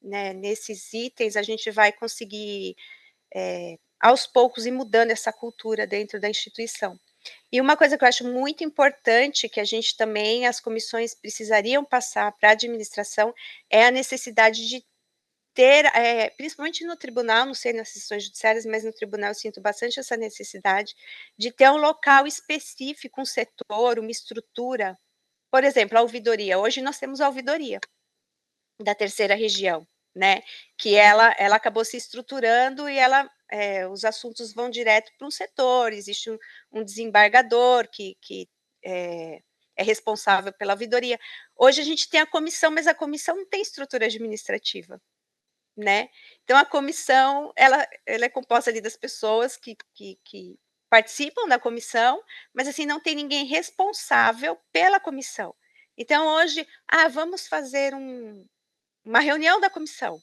né, nesses itens, a gente vai conseguir aos poucos ir mudando essa cultura dentro da instituição. E uma coisa que eu acho muito importante, que a gente também, as comissões precisariam passar para a administração, é a necessidade de ter, principalmente no tribunal, não sei nas sessões judiciárias, mas no tribunal eu sinto bastante essa necessidade de ter um local específico, um setor, uma estrutura. Por exemplo, a ouvidoria. Hoje nós temos a ouvidoria da terceira região, né? Que ela acabou se estruturando e os assuntos vão direto para um setor. Existe um desembargador que é responsável pela ouvidoria. Hoje a gente tem a comissão, mas a comissão não tem estrutura administrativa, né? Então a comissão ela é composta ali das pessoas que participam da comissão, mas assim não tem ninguém responsável pela comissão. Então hoje, vamos fazer uma reunião da comissão.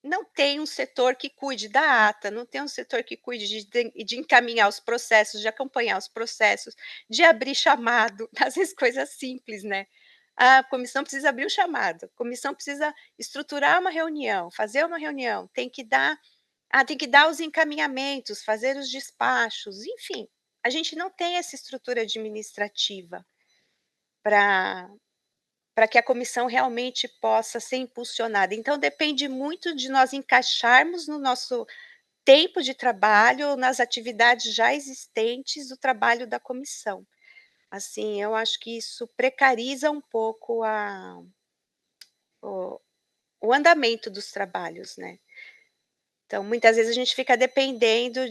Não tem um setor que cuide da ata, não tem um setor que cuide de encaminhar os processos, de acompanhar os processos, de abrir chamado, às vezes coisas simples, né? A comissão precisa abrir o chamado, a comissão precisa estruturar uma reunião, fazer uma reunião, tem que dar os encaminhamentos, fazer os despachos, enfim. A gente não tem essa estrutura administrativa para que a comissão realmente possa ser impulsionada. Então, depende muito de nós encaixarmos no nosso tempo de trabalho, nas atividades já existentes, o trabalho da comissão. Assim, eu acho que isso precariza um pouco o andamento dos trabalhos, né? Então, muitas vezes a gente fica dependendo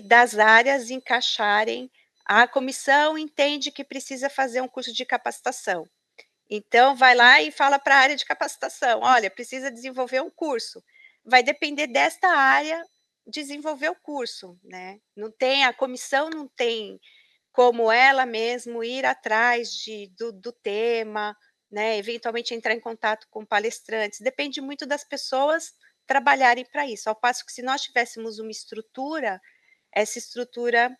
das áreas encaixarem. A comissão entende que precisa fazer um curso de capacitação. Então, vai lá e fala para a área de capacitação: olha, precisa desenvolver um curso. Vai depender desta área desenvolver o curso, né? A comissão não tem como ela mesmo ir atrás do tema, né? Eventualmente entrar em contato com palestrantes. Depende muito das pessoas trabalharem para isso. Ao passo que se nós tivéssemos uma estrutura, essa estrutura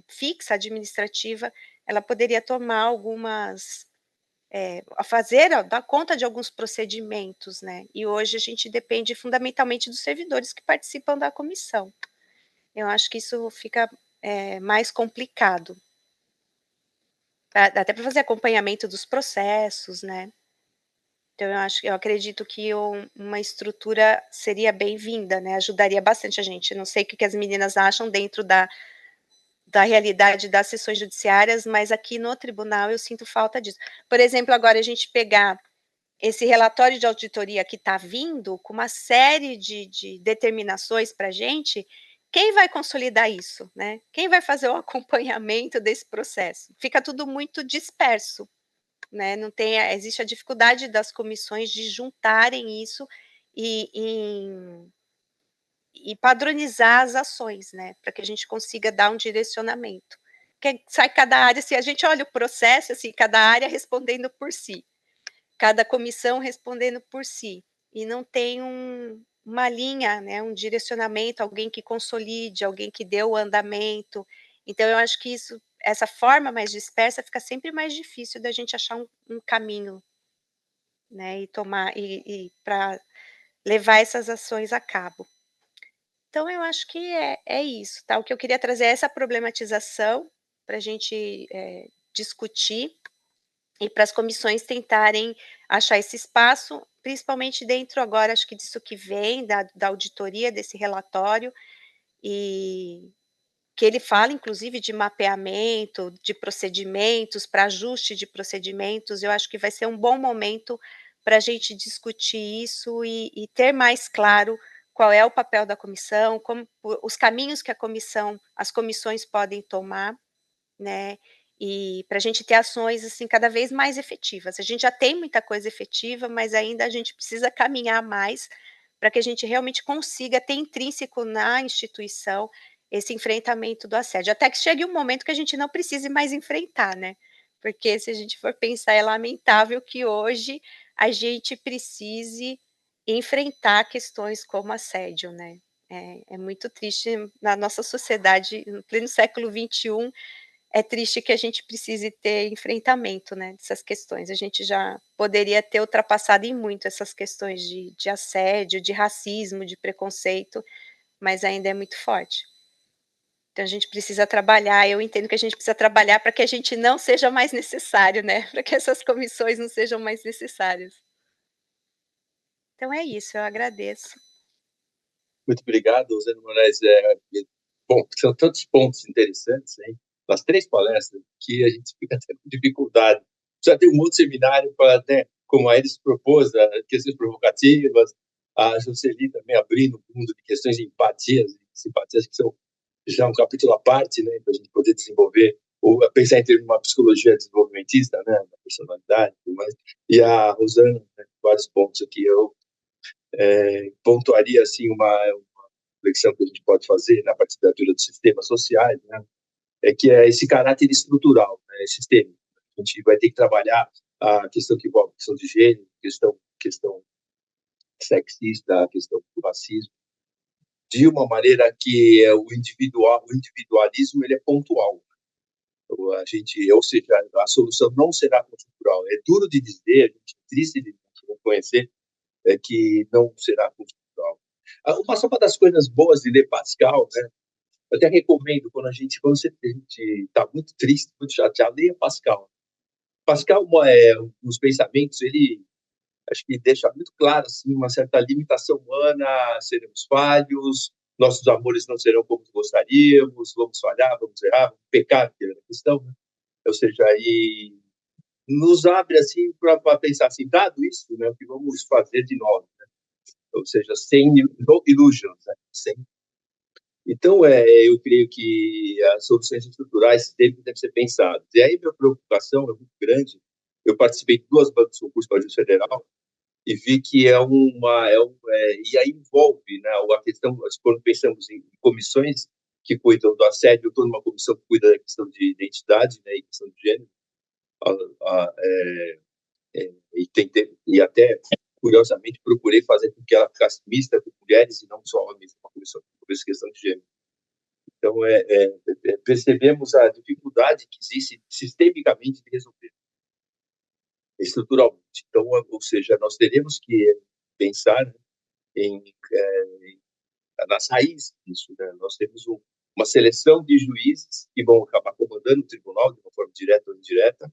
fixa, administrativa, ela poderia tomar dar conta de alguns procedimentos, né? E hoje a gente depende fundamentalmente dos servidores que participam da comissão. Eu acho que isso fica mais complicado. Até para fazer acompanhamento dos processos, né? Então, eu acredito que uma estrutura seria bem-vinda, né? Ajudaria bastante a gente. Não sei o que as meninas acham dentro da realidade das sessões judiciárias, mas aqui no tribunal eu sinto falta disso. Por exemplo, agora a gente pegar esse relatório de auditoria que está vindo, com uma série de determinações para a gente, quem vai consolidar isso, né? Quem vai fazer o acompanhamento desse processo? Fica tudo muito disperso, né? Existe a dificuldade das comissões de juntarem isso e padronizar as ações, né? Para que a gente consiga dar um direcionamento. Porque sai cada área, se a gente olha o processo, assim, cada área respondendo por si, cada comissão respondendo por si, e não tem uma linha, né, um direcionamento, alguém que consolide, alguém que dê o andamento. Então, eu acho que essa forma mais dispersa fica sempre mais difícil da gente achar um caminho, né, e para levar essas ações a cabo. Então, eu acho que é isso, tá? O que eu queria trazer é essa problematização para a gente discutir e para as comissões tentarem achar esse espaço, principalmente dentro agora, acho que disso que vem, da auditoria, desse relatório, e que ele fala, inclusive, de mapeamento, de procedimentos, para ajuste de procedimentos. Eu acho que vai ser um bom momento para a gente discutir isso e ter mais claro qual é o papel da comissão, os caminhos que as comissões podem tomar, né? E para a gente ter ações assim cada vez mais efetivas. A gente já tem muita coisa efetiva, mas ainda a gente precisa caminhar mais para que a gente realmente consiga ter intrínseco na instituição esse enfrentamento do assédio, até que chegue um momento que a gente não precise mais enfrentar, né? Porque se a gente for pensar, é lamentável que hoje a gente precise enfrentar questões como assédio, né? É muito triste na nossa sociedade, no pleno século XXI, é triste que a gente precise ter enfrentamento, né, dessas questões. A gente já poderia ter ultrapassado em muito essas questões de assédio, de racismo, de preconceito, mas ainda é muito forte. Então a gente precisa trabalhar, eu entendo que a gente precisa trabalhar para que a gente não seja mais necessário, né, para que essas comissões não sejam mais necessárias. Então é isso, eu agradeço. Muito obrigado, Rosana Moraes. Bom, são tantos pontos interessantes, hein? Nas 3 palestras que a gente fica até com dificuldade. Já tem um outro seminário para, né, como a Elis propôs, questões provocativas, a Jocely também abrindo o mundo de questões de empatias e simpatias, que são já um capítulo à parte, né, para a gente poder desenvolver, ou pensar em termos de uma psicologia desenvolvimentista, né, da personalidade e tudo mais. E a Rosana, né, vários pontos aqui, eu pontuaria assim uma reflexão que a gente pode fazer na parte da teoria dos sistemas sociais, né, que é esse caráter estrutural, né, sistêmico. A gente vai ter que trabalhar a questão que envolve a questão de gênero, questão sexista, a questão do racismo, de uma maneira que o individualismo ele é pontual. Ou seja, a solução não será conjuntural. É duro de dizer, a gente é triste de reconhecer que não será conjuntural. Uma das coisas boas de ler Pascal, né? Eu até recomendo quando você está muito triste, muito chateado, leia Pascal. Pascal, nos pensamentos, ele acho que deixa muito claro assim uma certa limitação humana, seremos falhos, nossos amores não serão como gostaríamos, vamos falhar, vamos errar, vamos pecar, que é a questão, né? Ou seja, aí nos abre assim para pensar assim, dado isso, né, o que vamos fazer de nós, né? Ou seja, sem no illusions, né? Então, eu creio que as soluções estruturais devem ser pensadas. E aí minha preocupação é muito grande. Eu participei de 2 bancos de concurso para a Justiça Federal e vi que e aí envolve, né, a questão, quando pensamos em comissões que cuidam do assédio, eu estou numa comissão que cuida da questão de identidade, né, e questão de gênero, e até, curiosamente, procurei fazer com que ela ficasse mista com mulheres e não só homens, uma comissão sobre essa questão de gênero. Então, percebemos a dificuldade que existe sistemicamente de resolver, estruturalmente. Então, ou seja, nós teremos que pensar, né, nas raízes disso, né? Nós temos uma seleção de juízes que vão acabar comandando o tribunal de uma forma direta ou indireta,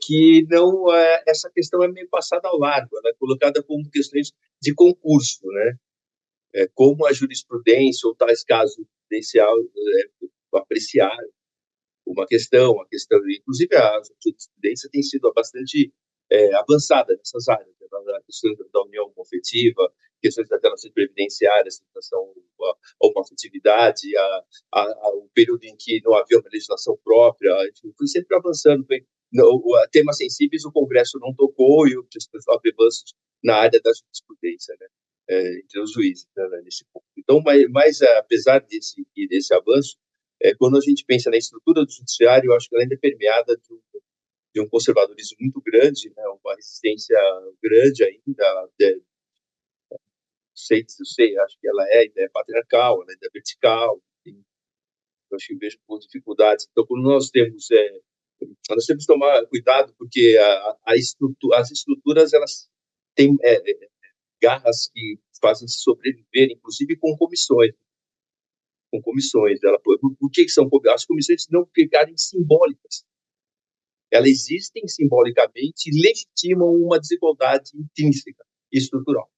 que não essa questão é meio passada ao largo, ela é colocada como questões de concurso, né? Como a jurisprudência ou tais casos judicial apreciar uma questão, inclusive a jurisprudência tem sido bastante avançada nessas áreas, né? A questão da união afetiva, questões das relações previdenciárias, a situação, a homoafetividade, o período em que não havia uma legislação própria, enfim, foi sempre avançando. Temas sensíveis o Congresso não tocou e os avanços na área da jurisprudência, né? Entre os juízes, né, nesse ponto. Então, mas apesar desse avanço, quando a gente pensa na estrutura do judiciário, eu acho que ela ainda é permeada de um conservadorismo muito grande, né, uma resistência grande ainda, acho que ela ainda é patriarcal, ela ainda é vertical, eu acho que vejo com dificuldades. Então, quando nós temos que tomar cuidado, porque as estruturas, elas têm garras que fazem se sobreviver, inclusive com comissões. Por que são as comissões? Não ficarem simbólicas. Elas existem simbolicamente e legitimam uma desigualdade intrínseca e estrutural.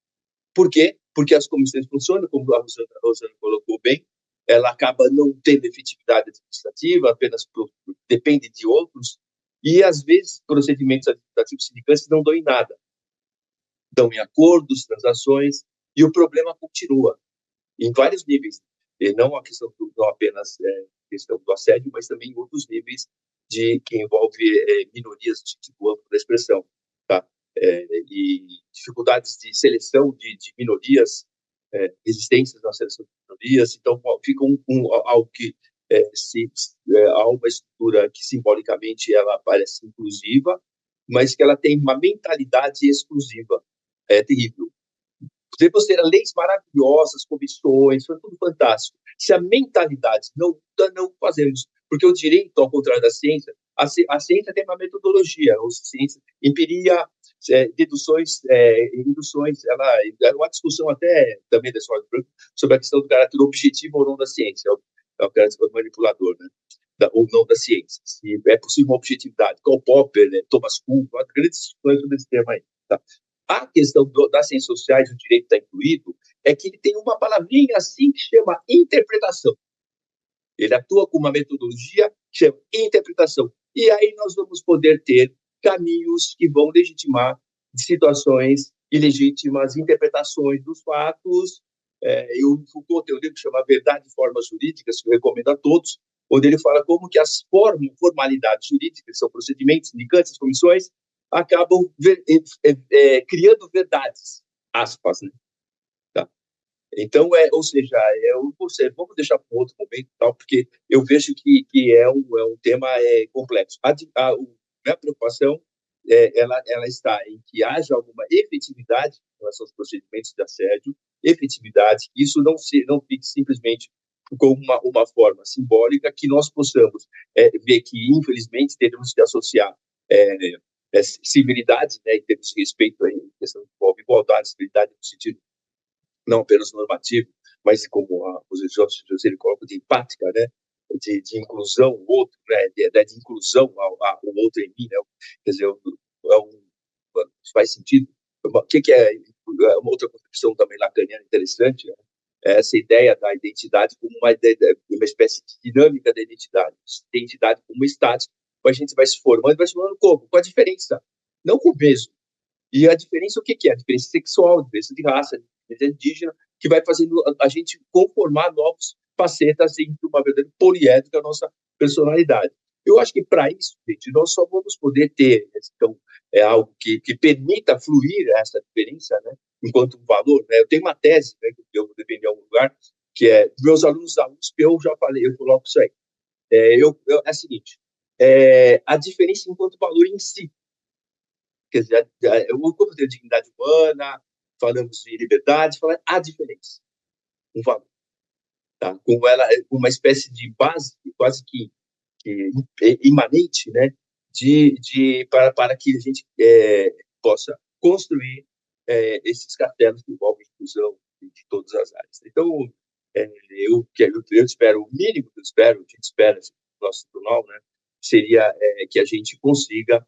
Por quê? Porque as comissões funcionam, como a Rosana colocou bem, ela acaba não tendo efetividade administrativa, apenas depende de outros, e às vezes procedimentos administrativos sindicantes não dão em nada. Dão em acordos, transações, e o problema continua em vários níveis. E não apenas a questão do assédio, mas também em outros níveis que envolve minorias de tipo amplo da expressão, tá? E dificuldades de seleção de minorias, resistências na seleção de minorias. Então, fica algo que há uma estrutura que simbolicamente ela parece inclusiva, mas que ela tem uma mentalidade exclusiva. É terrível. Podemos ter leis maravilhosas, comissões, foi tudo fantástico. Se a mentalidade não fazemos, porque o direito, ao contrário da ciência, a ciência tem uma metodologia, ou ciência, empiria, deduções, induções, ela é uma discussão até também da escola de Branco sobre a questão do caráter objetivo ou não da ciência, o caráter manipulador, né? Ou não da ciência. Se é possível uma objetividade. Karl Popper, né? Thomas Kuhn, grandes discussões sobre esse tema aí. Tá? A questão das ciências sociais, o direito está incluído, é que ele tem uma palavrinha assim que chama interpretação. Ele atua com uma metodologia que chama interpretação. E aí nós vamos poder ter caminhos que vão legitimar situações ilegítimas, interpretações dos fatos. O Foucault tem um livro que chama Verdade e Formas Jurídicas, que eu recomendo a todos, onde ele fala como que as formalidades jurídicas, que são procedimentos, indicantes, comissões, acabam criando verdades, aspas, né? Tá? Então, ou seja, vamos deixar para um outro momento, tal, porque eu vejo que é um tema complexo. Minha preocupação, ela está em que haja alguma efetividade em relação aos procedimentos de assédio, efetividade, que isso não fique simplesmente como uma forma simbólica, que nós possamos ver que, infelizmente, teremos que associar civilidade, né, em termos de respeito à questão de igualdade, civilidade no sentido não apenas normativo, mas como os José ele coloca, de empática, né, de inclusão ao outro, né, de inclusão ao outro em mim, né, quer dizer, faz sentido. O que é uma outra concepção também lacaniana interessante, né? Essa ideia da identidade como uma espécie de dinâmica da identidade como estático, a gente vai se formando como? Com a diferença, não com o mesmo. E a diferença, o que é? A diferença sexual, a diferença de raça, a diferença indígena, que vai fazendo a gente conformar novas facetas entre uma verdadeira poliédrica, a nossa personalidade. Eu acho que, para isso, gente, nós só vamos poder ter, então, algo que permita fluir essa diferença, né, enquanto um valor. Né? Eu tenho uma tese, né, que eu defendi em algum lugar, que é, meus alunos da USP, eu já falei, eu coloco isso aí. É o seguinte, a diferença enquanto valor em si. Quer dizer, o corpo tem dignidade humana, falamos de liberdade, falamos a diferença, um valor. Tá? Com ela, uma espécie de base, quase que imanente, né, para que a gente possa construir esses castelos que envolvem inclusão de todas as áreas. Então, eu espero, o mínimo que a gente espera no nosso tribunal, né, seria que a gente consiga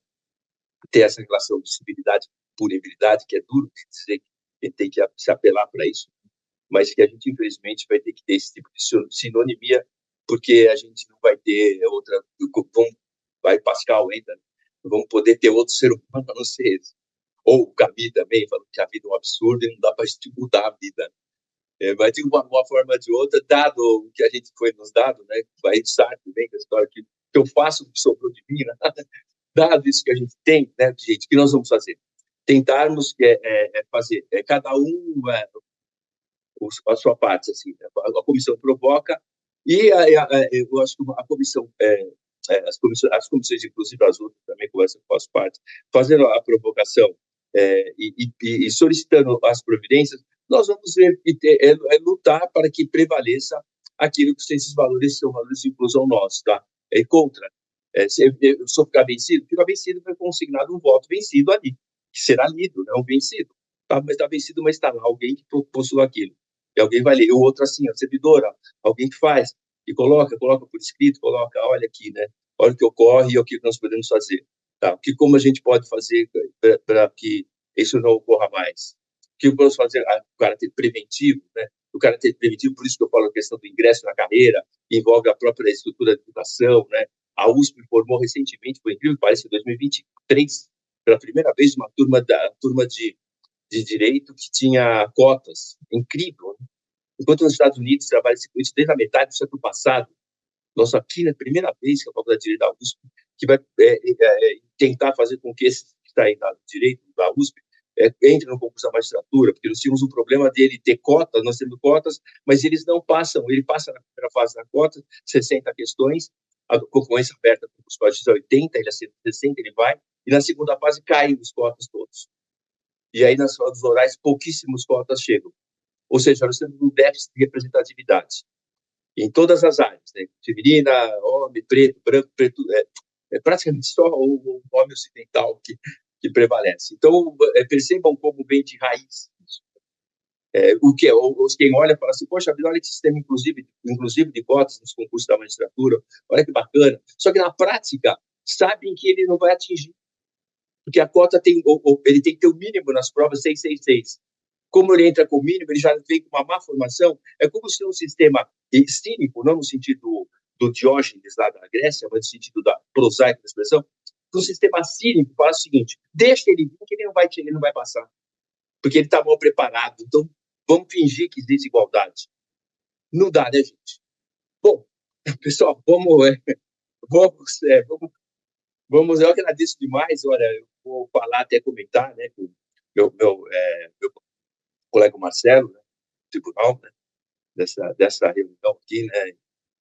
ter essa relação de civilidade e punibilidade, que é duro dizer que tem que se apelar para isso, mas que a gente, infelizmente, vai ter que ter esse tipo de sinonimia, porque a gente não vai ter outra... Vai Pascal ainda, não vamos poder ter outro ser humano a não ser esse. Ou o Camus também, falando que a vida é um absurdo e não dá para a gente mudar a vida. Mas de uma forma ou de outra, dado o que a gente foi nos dado, né? Vai Sartre bem com a história que eu faço o que sobrou de mim, né? Dado isso que a gente tem, né, gente, o que nós vamos fazer? Tentarmos fazer cada um a sua parte, assim, né? A comissão provoca e eu acho que a comissão, as comissões, inclusive as outras também, como essa que faço parte, fazendo a provocação e solicitando as providências, nós vamos lutar para que prevaleça aquilo que esses valores são valores de inclusão nossos, tá? Contra. Se eu ficar vencido, foi consignado um voto vencido ali, que será lido, não vencido. Tá? Mas está vencido, mas está lá alguém que possui aquilo. E alguém vai ler. O outro assim, a servidora, alguém que faz, e coloca por escrito, coloca, olha aqui, né? Olha o que ocorre e o que nós podemos fazer. Tá? Como a gente pode fazer para que isso não ocorra mais? O que podemos fazer? O caráter preventivo, né? O caráter preventivo, por isso que eu falo a questão do ingresso na carreira, envolve a própria estrutura da educação, né? A USP formou recentemente, por incrível que pareça, em 2023, pela primeira vez, uma turma de direito que tinha cotas. Incrível, né? Enquanto nos Estados Unidos trabalha-se com isso desde a metade do século passado, nós aqui, na primeira vez que a Faculdade de Direito da USP, que vai tentar fazer com que esse que está aí no direito da USP entre no concurso da magistratura, porque nós tínhamos um problema dele ter cotas, nós temos cotas, mas eles não passam, ele passa na primeira fase da cota, 60 questões, a concorrência aberta com os códigos 80, ele aceita 60, ele vai, e na segunda fase caem os cotas todos. E aí, nas fases orais, pouquíssimos cotas chegam. Ou seja, nós temos um déficit de representatividade em todas as áreas, né? Feminina, homem, preto, branco, preto, praticamente só o homem ocidental que prevalece. Então, percebam como vem de raiz isso. Quem olha fala assim, poxa, olha que sistema inclusive de cotas nos concursos da magistratura, olha que bacana. Só que na prática, sabem que ele não vai atingir. porque a cota ele tem que ter o mínimo nas provas 666. Como ele entra com o mínimo, ele já vem com uma má formação. É como se um sistema cínico, não no sentido do Diógenes lá da Grécia, mas no sentido da prosaica da expressão, um sistema cínico faz o seguinte: deixa ele vir que ele não vai passar, porque ele está mal preparado. Então, vamos fingir que existe igualdade. Não dá, né, gente? Bom, pessoal, vamos, eu agradeço demais. Olha, eu vou falar, até comentar, né, com meu colega Marcelo, né, do tribunal, né, dessa reunião aqui, né,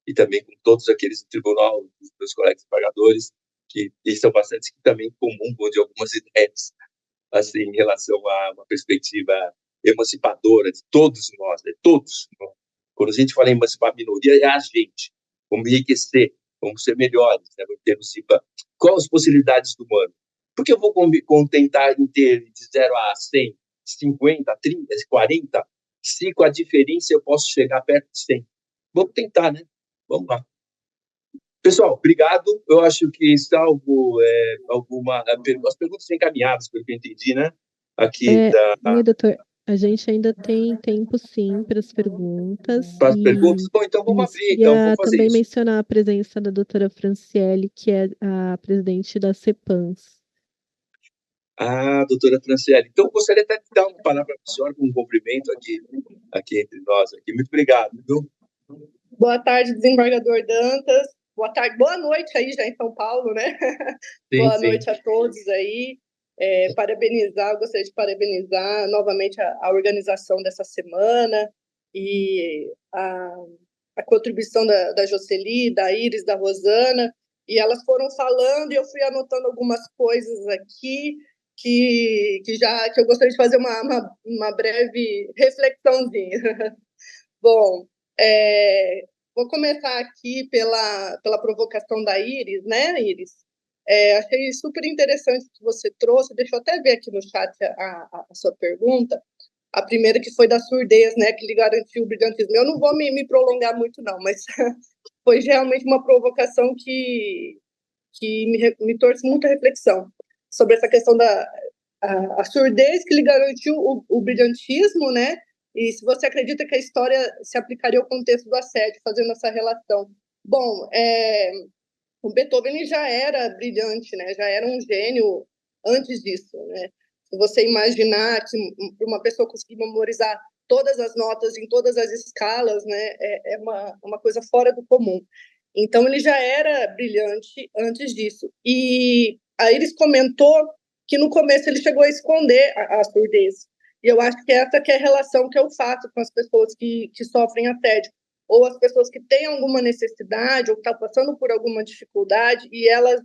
e também com todos aqueles do tribunal, dos meus colegas pagadores, que são bastante que também comungam de algumas ideias, assim, em relação a uma perspectiva emancipadora de todos nós, né, todos. Quando a gente fala em emancipar a minoria, é a gente. Vamos enriquecer, vamos ser melhores, né, em termos de quais as possibilidades do humano. Por que eu vou contentar em ter de 0 a 100, 50, 30, 40, se com a diferença eu posso chegar perto de 100? Vamos tentar, né? Vamos lá. Pessoal, obrigado. Eu acho que salvo as perguntas encaminhadas, pelo que eu entendi, né? Aqui doutor, a gente ainda tem tempo, sim, para as perguntas. Para as perguntas? Bom, então vamos abrir, então, vamos fazer também isso. mencionar a presença da doutora Franciele, que é a presidente da CEPANS. Doutora Franciele. Então, eu gostaria até de dar uma palavra para a senhora, com um cumprimento aqui entre nós. Aqui. Muito obrigado, viu? Boa tarde, desembargador Dantas. Boa tarde, boa noite aí já em São Paulo, né? Sim, boa sim. noite a todos aí. Eu gostaria de parabenizar novamente a organização dessa semana e a contribuição da Jocely, da Iris, da Rosana, e elas foram falando e eu fui anotando algumas coisas aqui que eu gostaria de fazer uma breve reflexãozinha. Bom, vou começar aqui pela provocação da Iris, né, Iris? Achei super interessante que você trouxe, deixa eu até ver aqui no chat a sua pergunta, a primeira que foi da surdez, né, que lhe garantiu o brilhantismo. Eu não vou me prolongar muito, não, mas foi realmente uma provocação que me trouxe muita reflexão sobre essa questão da surdez que lhe garantiu o brilhantismo, né? E se você acredita que a história se aplicaria ao contexto do assédio, fazendo essa relação. Bom, o Beethoven ele já era brilhante, né? Já era um gênio antes disso, né? Se você imaginar que uma pessoa conseguir memorizar todas as notas em todas as escalas, né? É uma coisa fora do comum. Então, ele já era brilhante antes disso. E aí eles comentou que no começo ele chegou a esconder a surdez. E eu acho que essa que é a relação que eu faço com as pessoas que sofrem assédio, ou as pessoas que têm alguma necessidade, ou que estão passando por alguma dificuldade, e elas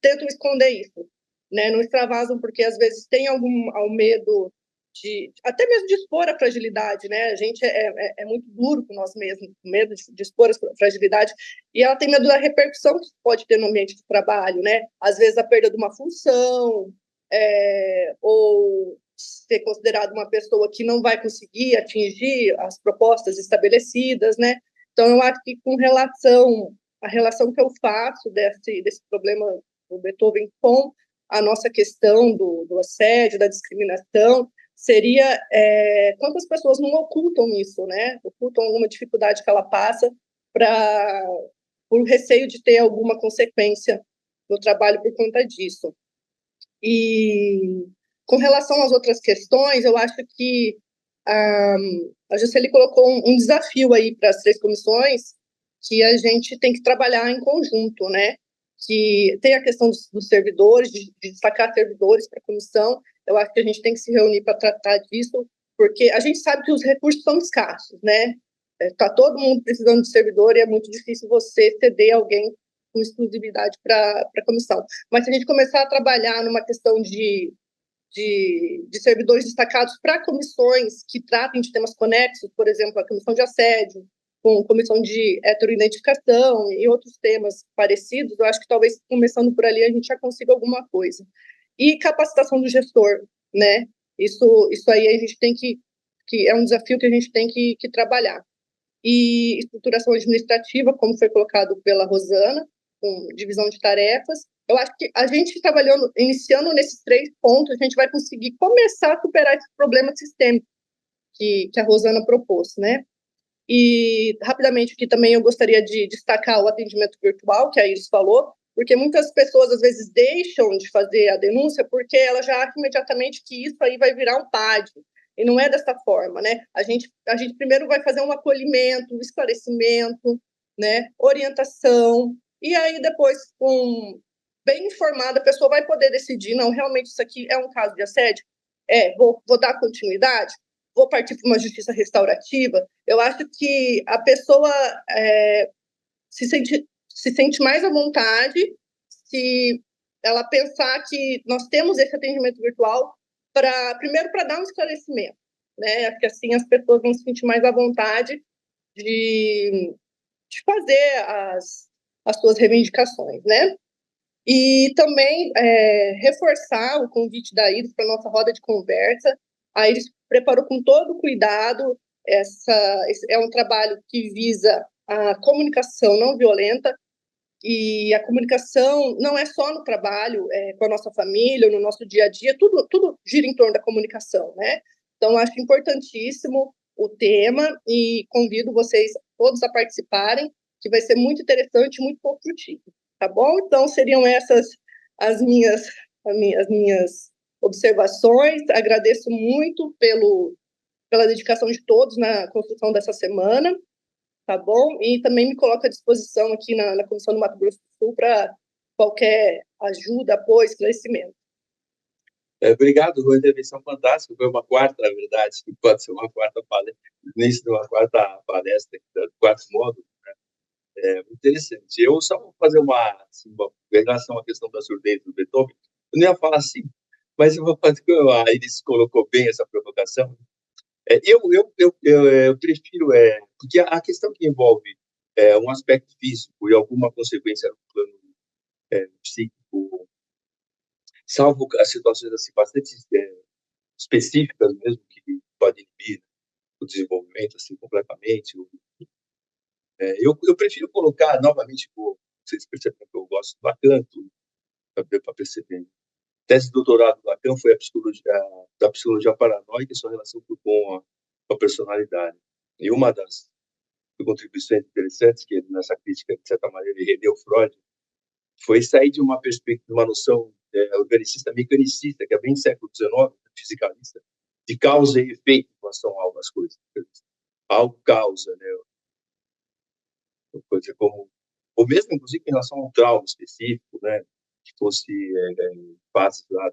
tentam esconder isso, né? Não extravasam, porque às vezes tem algum medo até mesmo de expor a fragilidade, né? A gente é muito duro com nós mesmos, com medo de expor a fragilidade, e ela tem medo da repercussão que pode ter no ambiente de trabalho, né? Às vezes a perda de uma função, ou ser considerado uma pessoa que não vai conseguir atingir as propostas estabelecidas, né? Então, eu acho que a relação que eu faço desse problema do Beethoven com a nossa questão do assédio, da discriminação, seria quantas pessoas não ocultam isso, né? Ocultam alguma dificuldade que ela passa por receio de ter alguma consequência no trabalho por conta disso. E com relação às outras questões, eu acho que a Jocely colocou um desafio aí para as 3 comissões que a gente tem que trabalhar em conjunto, né? Que tem a questão dos servidores, de destacar servidores para a comissão. Eu acho que a gente tem que se reunir para tratar disso, porque a gente sabe que os recursos são escassos, né? Está todo mundo precisando de servidor e é muito difícil você ceder alguém com exclusividade para a comissão. Mas se a gente começar a trabalhar numa questão de servidores destacados para comissões que tratem de temas conexos, por exemplo, a comissão de assédio, com comissão de heteroidentificação e outros temas parecidos, eu acho que talvez começando por ali a gente já consiga alguma coisa. E capacitação do gestor, né? Isso aí a gente tem que é um desafio que a gente tem que trabalhar. E estruturação administrativa, como foi colocado pela Rosana, com divisão de tarefas, Eu acho que a gente trabalhando, iniciando nesses 3 pontos, a gente vai conseguir começar a superar esse problema sistêmico que a Rosana propôs, né? E, rapidamente, aqui também eu gostaria de destacar o atendimento virtual, que a Iris falou, porque muitas pessoas, às vezes, deixam de fazer a denúncia porque ela já acha imediatamente que isso aí vai virar um PAD, e não é dessa forma, né? A gente primeiro vai fazer um acolhimento, um esclarecimento, né? Orientação, e aí depois, bem informada, a pessoa vai poder decidir, não, realmente isso aqui é um caso de assédio, vou dar continuidade, vou partir para uma justiça restaurativa. Eu acho que a pessoa se sente mais à vontade se ela pensar que nós temos esse atendimento virtual primeiro para dar um esclarecimento, né? Acho que assim as pessoas vão se sentir mais à vontade de fazer as suas reivindicações, né? E também reforçar o convite da Iris para a nossa roda de conversa. A Iris preparou com todo cuidado, esse é um trabalho que visa a comunicação não violenta, e a comunicação não é só no trabalho, com a nossa família, no nosso dia a dia, tudo gira em torno da comunicação, né? Então, acho importantíssimo o tema e convido vocês todos a participarem, que vai ser muito interessante e muito construtivo, tá bom? Então, seriam essas as minhas observações. Agradeço muito pela dedicação de todos na construção dessa semana, tá bom? E também me coloco à disposição aqui na Comissão do Mato Grosso do Sul para qualquer ajuda, apoio, esclarecimento. Obrigado, foi uma intervenção fantástica. Foi uma quarta, na verdade, que pode ser uma quarta palestra, início de uma quarta palestra, quarto módulo, né? Muito interessante. Eu só vou fazer uma em relação à questão da surdez do Beethoven. Eu não ia falar assim, mas eu vou fazer, a Iris colocou bem essa provocação. Eu prefiro, porque a questão que envolve um aspecto físico e alguma consequência no plano psíquico, salvo as situações assim, bastante específicas mesmo, que podem inibir o desenvolvimento assim, completamente. Eu prefiro colocar, novamente, vocês percebem que eu gosto do Lacan, para perceber. A tese de doutorado do Lacan foi da psicologia paranoica e sua relação com a personalidade. E uma das contribuições interessantes que ele, nessa crítica, de certa maneira, ele rendeu Freud, foi sair de uma perspectiva, de uma noção organicista, mecanicista, que é bem século XIX, fisicalista, de causa e efeito em relação às coisas. Algo causa, né? Uma coisa como, ou mesmo, inclusive, em relação a um trauma específico, né? Que fosse fases lá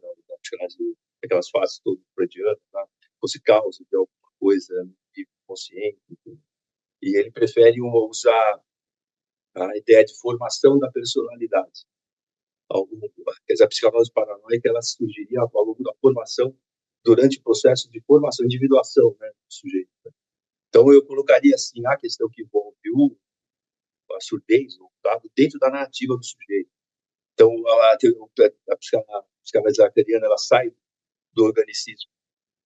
daquelas fases todas freudianas, tá? Fosse causa de alguma coisa no nível consciente, enfim. E ele prefere usar a ideia de formação da personalidade. Quer dizer, a psicanálise paranoica, ela surgiria ao longo da formação, durante o processo de formação, individuação, né, do sujeito. Então, eu colocaria assim a questão que envolve a surdez, o dado, dentro da narrativa do sujeito. Então, a psicanálise lacaniana, ela sai do organicismo,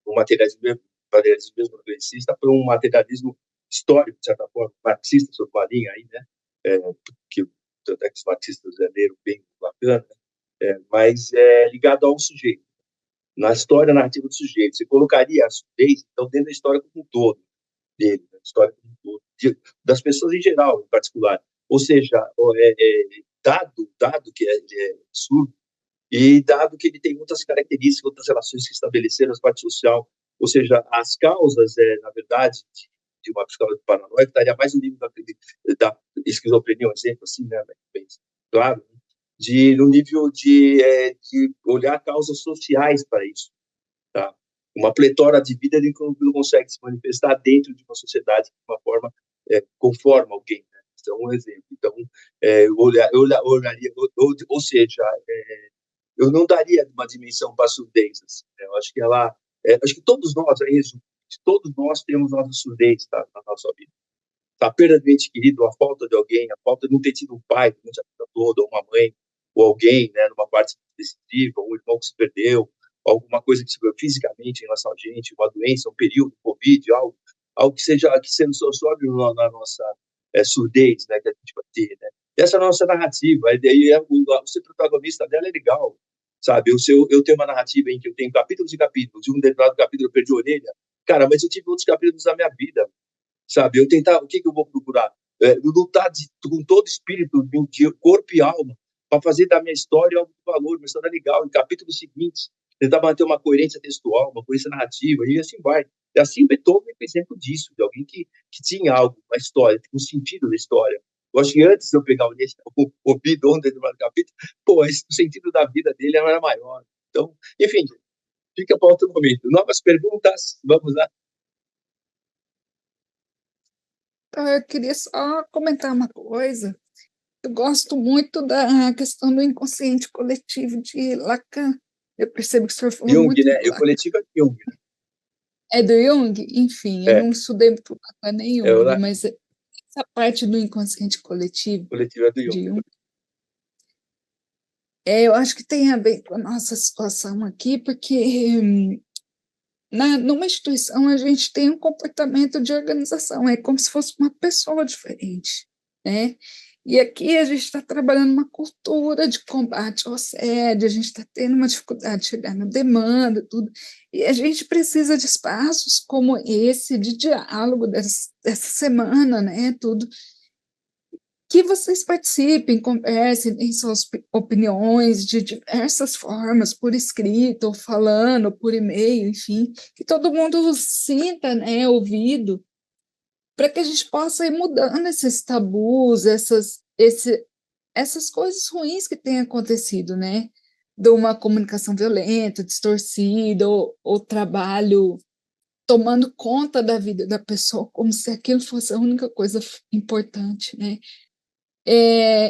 do materialismo mesmo organicista, para um materialismo histórico, de certa forma, marxista, sob uma linha aí, né? Que até que os marxistas leram bem bacana, mas ligado ao sujeito. Na história narrativa do sujeito, você colocaria a surdez, então, dentro da história como um todo, dele, da história como um todo, das pessoas em geral, em particular. Ou seja, dado que ele é surdo, e dado que ele tem muitas características, outras relações que estabeleceram na parte social, ou seja, as causas, na verdade, de uma psicose paranoica estaria mais no nível da esquizofrenia, um exemplo assim, né, bem claro, no nível de olhar causas sociais para isso, tá? Uma pletora de vida ele não consegue se manifestar dentro de uma sociedade de uma forma conforme alguém, né? Então, um exemplo. Então, olharia, ou seja, eu não daria uma dimensão para a surdez, assim, né? Eu acho que acho que todos nós, todos nós temos nossa surdez, tá, na nossa vida. A perda de ente querido, a falta de alguém, a falta de não ter tido um pai durante a vida toda, ou uma mãe, ou alguém, né, numa parte decisiva, um irmão que se perdeu, alguma coisa que se viu fisicamente em relação a gente, uma doença, um período, Covid, algo que seja que sendo sobe na nossa surdez, né, que a gente vai ter, né? Essa é a nossa narrativa, e daí o ser protagonista dela é legal, sabe? Eu tenho uma narrativa em que eu tenho capítulos e capítulos, e um determinado capítulo eu perdi a orelha, cara, mas eu tive outros capítulos da minha vida, sabe? Eu tentar, o que eu vou procurar? Lutar com todo espírito, de corpo e alma, para fazer da minha história algo de valor, uma história legal, em capítulos seguintes, tentar manter uma coerência textual, uma coerência narrativa, e assim vai. E assim Beethoven é um exemplo disso, de alguém que tinha algo, uma história, um sentido da história. Eu acho que antes de eu pegar o bidon dentro do capítulo, pô, o sentido da vida dele era maior. Então, enfim, fica para outro momento. Novas perguntas? Vamos lá. Então, eu queria só comentar uma coisa. Eu gosto muito da questão do inconsciente coletivo de Lacan. Eu percebo que o senhor falou Jung, muito né? do O coletivo é de Jung. Né? É do Jung? Enfim, eu não estudei muito Lacan nem Jung, mas essa parte do inconsciente coletivo coletivo é do de Jung. Jung, eu acho que tem a ver com a nossa situação aqui, porque numa instituição a gente tem um comportamento de organização, é como se fosse uma pessoa diferente, né? E aqui a gente está trabalhando uma cultura de combate ao assédio, a gente está tendo uma dificuldade de chegar na demanda, tudo, e a gente precisa de espaços como esse, de diálogo dessa semana, né? Tudo, que vocês participem, conversem, deem suas opiniões de diversas formas, por escrito, ou falando, por e-mail, enfim, que todo mundo sinta, né, ouvido, para que a gente possa ir mudando esses tabus, essas coisas ruins que têm acontecido, né, de uma comunicação violenta, distorcida, ou trabalho tomando conta da vida da pessoa, como se aquilo fosse a única coisa importante, né?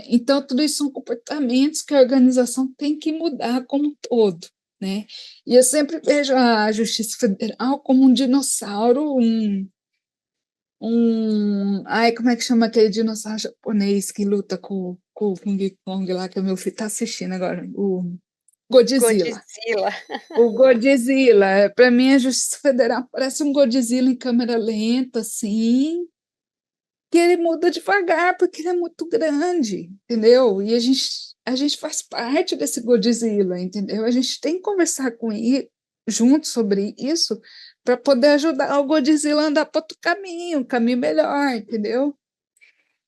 Então, tudo isso são comportamentos que a organização tem que mudar como um todo, né? E eu sempre vejo a Justiça Federal como um dinossauro, como é que chama aquele dinossauro japonês que luta com o King Kong lá, que o meu filho está assistindo agora, o Godzilla. O Godzilla, para mim a Justiça Federal parece um Godzilla em câmera lenta, assim, que ele muda devagar, porque ele é muito grande, entendeu? E a gente faz parte desse Godzilla, entendeu? A gente tem que conversar com ele, junto sobre isso, para poder ajudar o Godzilla a andar para outro caminho, um caminho melhor, entendeu?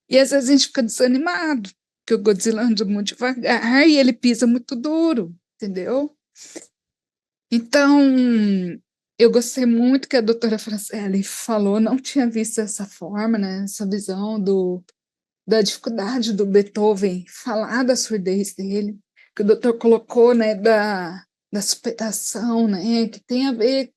E às vezes a gente fica desanimado, porque o Godzilla anda muito devagar e ele pisa muito duro, entendeu? Então, eu gostei muito que a doutora Franciele falou, não tinha visto essa forma, né, essa visão da dificuldade do Beethoven falar da surdez dele, que o doutor colocou, né, da superação, né, que tem a ver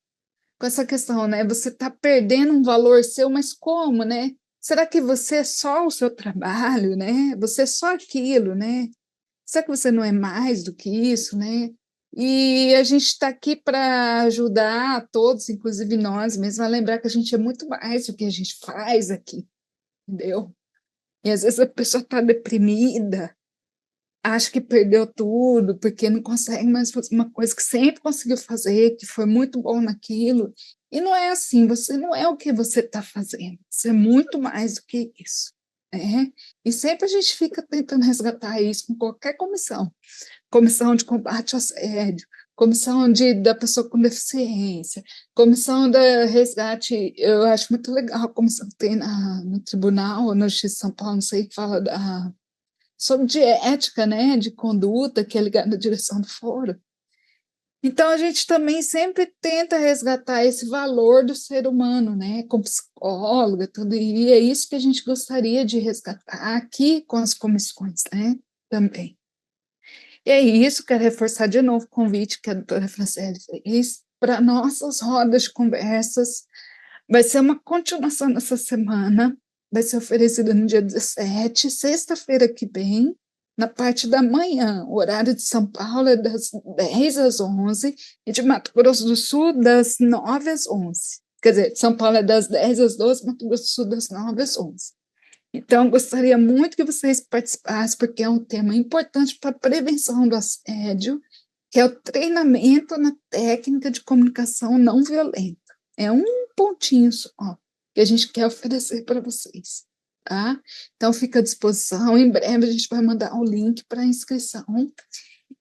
com essa questão, né, você está perdendo um valor seu, mas como, né? Será que você é só o seu trabalho, né? Você é só aquilo, né? Será que você não é mais do que isso, né? E a gente está aqui para ajudar a todos, inclusive nós mesmos, a lembrar que a gente é muito mais do que a gente faz aqui, entendeu? E às vezes a pessoa está deprimida, acha que perdeu tudo, porque não consegue mais fazer uma coisa que sempre conseguiu fazer, que foi muito bom naquilo. E não é assim, você não é o que você está fazendo, você é muito mais do que isso. Né? E sempre a gente fica tentando resgatar isso com qualquer comissão de combate ao assédio, comissão da pessoa com deficiência, comissão da resgate. Eu acho muito legal a comissão que tem no tribunal, na Justiça de São Paulo, não sei, que fala sobre de ética, né, de conduta, que é ligada à direção do foro. Então, a gente também sempre tenta resgatar esse valor do ser humano, né, como psicóloga, tudo, e é isso que a gente gostaria de resgatar aqui com as comissões, né, também. E é isso, quero reforçar de novo o convite que a doutora Franciele fez para nossas rodas de conversas. Vai ser uma continuação nessa semana, vai ser oferecida no dia 17, sexta-feira que vem, na parte da manhã. O horário de São Paulo é das 10 às 11 e de Mato Grosso do Sul das 9 às 11. Quer dizer, São Paulo é das 10 às 12, Mato Grosso do Sul das 9 às 11. Então, gostaria muito que vocês participassem, porque é um tema importante para a prevenção do assédio, que é o treinamento na técnica de comunicação não violenta. É um pontinho só que a gente quer oferecer para vocês. tá? Então, fica à disposição. Em breve, a gente vai mandar um link para inscrição.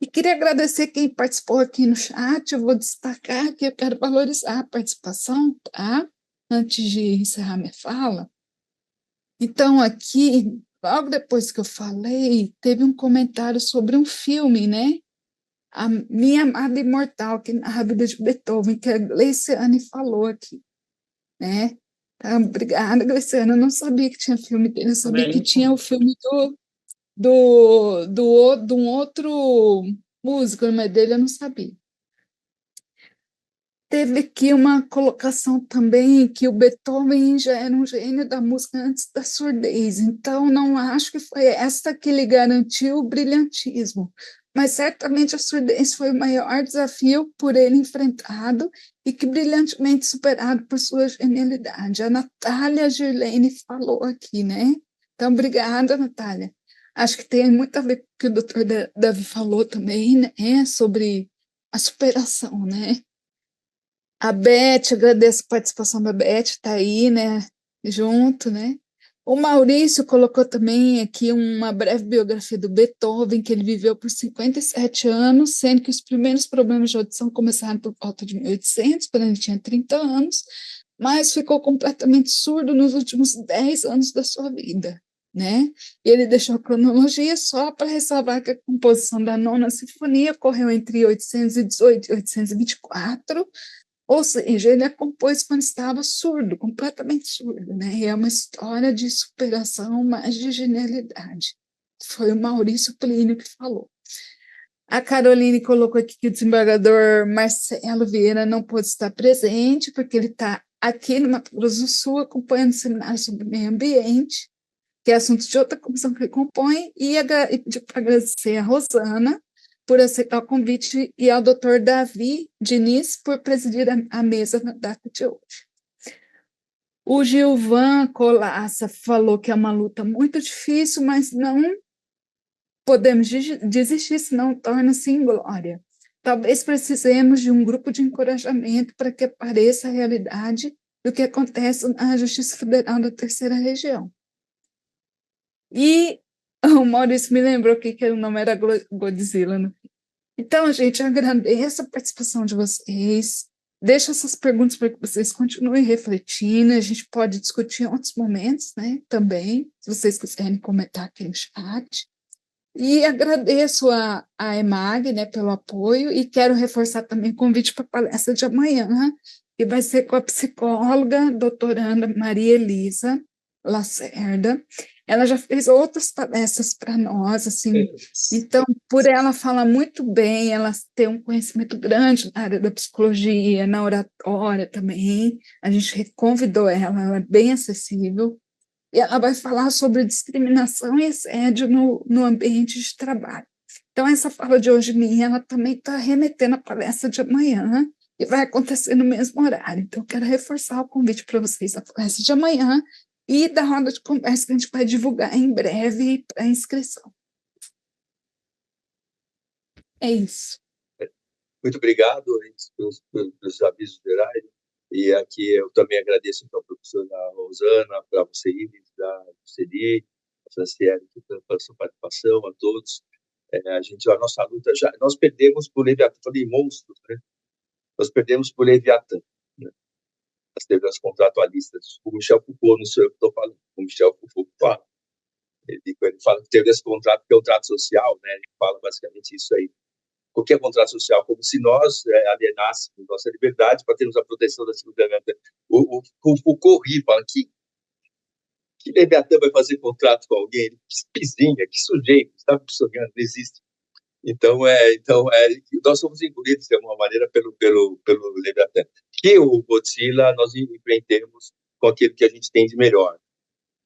E queria agradecer quem participou aqui no chat. Eu vou destacar que eu quero valorizar a participação, tá? Antes de encerrar minha fala. Então, aqui, logo depois que eu falei, teve um comentário sobre um filme, né? A Minha Amada Imortal, que narra a vida de Beethoven, que a Gleiciane falou aqui, né? Então, obrigada, Gleiciane. Eu não sabia que tinha filme dele, eu sabia que tinha o filme de um outro músico, mas dele eu não sabia. Teve aqui uma colocação também que o Beethoven já era um gênio da música antes da surdez, então não acho que foi essa que lhe garantiu o brilhantismo, mas certamente a surdez foi o maior desafio por ele enfrentado e que brilhantemente superado por sua genialidade. A Natália Girlene falou aqui, né? Então, obrigada, Natália. Acho que tem muito a ver com o que o doutor Davi falou também, né? Sobre a superação, né? A Beth, agradeço a participação da Beth, está aí, né, junto, né? O Maurício colocou também aqui uma breve biografia do Beethoven, que ele viveu por 57 anos, sendo que os primeiros problemas de audição começaram por volta de 1800, quando ele tinha 30 anos, mas ficou completamente surdo nos últimos 10 anos da sua vida, né? E ele deixou a cronologia só para ressalvar que a composição da Nona Sinfonia ocorreu entre 818 e 824, ou seja, ele a compôs quando estava surdo, completamente surdo, né? E é uma história de superação, mas de genialidade. Foi o Maurício Plínio que falou. A Caroline colocou aqui que o desembargador Marcelo Vieira não pôde estar presente, porque ele está aqui no Mato Grosso do Sul acompanhando o seminário sobre meio ambiente, que é assunto de outra comissão que ele compõe, e pediu para agradecer a Rosana por aceitar o convite e ao doutor Davi Diniz por presidir a mesa na data de hoje. O Gilvan Colaça falou que é uma luta muito difícil, mas não podemos desistir, senão torna-se inglória. Talvez precisemos de um grupo de encorajamento para que apareça a realidade do que acontece na Justiça Federal da Terceira Região. E o Maurício me lembrou que o nome era Godzilla, né? Então, gente, eu agradeço a participação de vocês. Deixo essas perguntas para que vocês continuem refletindo. A gente pode discutir em outros momentos, né? Também, se vocês quiserem comentar aqui no chat. E agradeço a EMAG, né, pelo apoio, e quero reforçar também o convite para a palestra de amanhã, que vai ser com a psicóloga doutoranda Maria Elisa Lacerda. Ela já fez outras palestras para nós, assim, então, por ela falar muito bem, ela tem um conhecimento grande na área da psicologia, na oratória também, a gente convidou ela é bem acessível, e ela vai falar sobre discriminação e assédio no ambiente de trabalho. Então, essa fala de hoje minha, ela também está remetendo à palestra de amanhã, e vai acontecer no mesmo horário. Então, eu quero reforçar o convite para vocês da palestra de amanhã, e da roda de conversa que a gente vai divulgar em breve para inscrição. É isso. Muito obrigado pelos avisos gerais. E aqui eu também agradeço então, a professora Rosana, para você, Iris, da Celi, a Franciele, pela sua participação, a todos. A nossa luta já. Nós perdemos por Leviatã, falei monstros, né? Nós perdemos por Leviatã. Né? Nós temos as contratualistas. O Michel Foucault, não sou eu que estou falando, o Michel Foucault fala. Ele fala que teve esse contrato, que é o contrato social, né? Ele fala basicamente isso aí. Qualquer contrato social, como se nós alienássemos nossa liberdade para termos a proteção da cidadania. O Foucault ri, fala que Leviatã vai fazer contrato com alguém? Que pizinha, que sujeito, está sonhando, não existe. Então, nós somos engolidos, de alguma maneira, pelo Leviatã. Que o Godzilla nós enfrentemos com aquilo que a gente tem de melhor.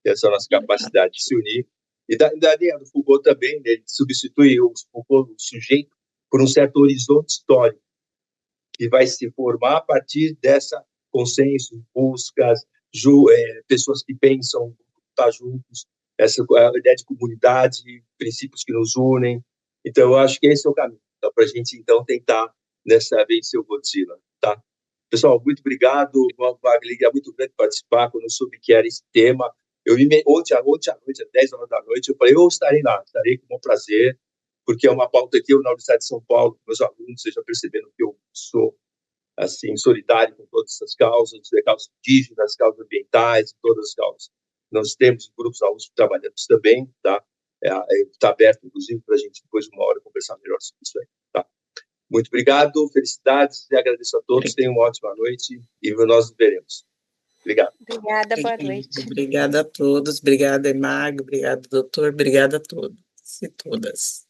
Essa é a nossa capacidade de se unir. E da linha do Foucault também, né, ele substitui o sujeito por um certo horizonte histórico que vai se formar a partir dessa consenso, buscas, pessoas que pensam estar juntos, essa a ideia de comunidade, princípios que nos unem. Então, eu acho que esse é o caminho. Então, para a gente, então, tentar, dessa vez, ser o Godzilla, tá? Pessoal, muito obrigado. Uma alegria muito grande participar quando eu soube que era esse tema. Ontem à noite, às 10 horas da noite, eu falei, eu estarei lá, estarei com o maior prazer, porque é uma pauta que eu, na Universidade de São Paulo, meus alunos, vocês já perceberam que eu sou, assim, solidário com todas essas causas indígenas, causas ambientais, todas as causas. Nós temos grupos da USP trabalhamos também, tá? Está aberto, inclusive, para a gente, depois de uma hora, conversar melhor sobre isso aí, tá? Muito obrigado, felicidades, e agradeço a todos, tenham uma ótima noite, e nós nos veremos. Obrigado. Obrigada, boa noite. Obrigada a todos, obrigada, Emag, obrigado, doutor, obrigada a todos e todas.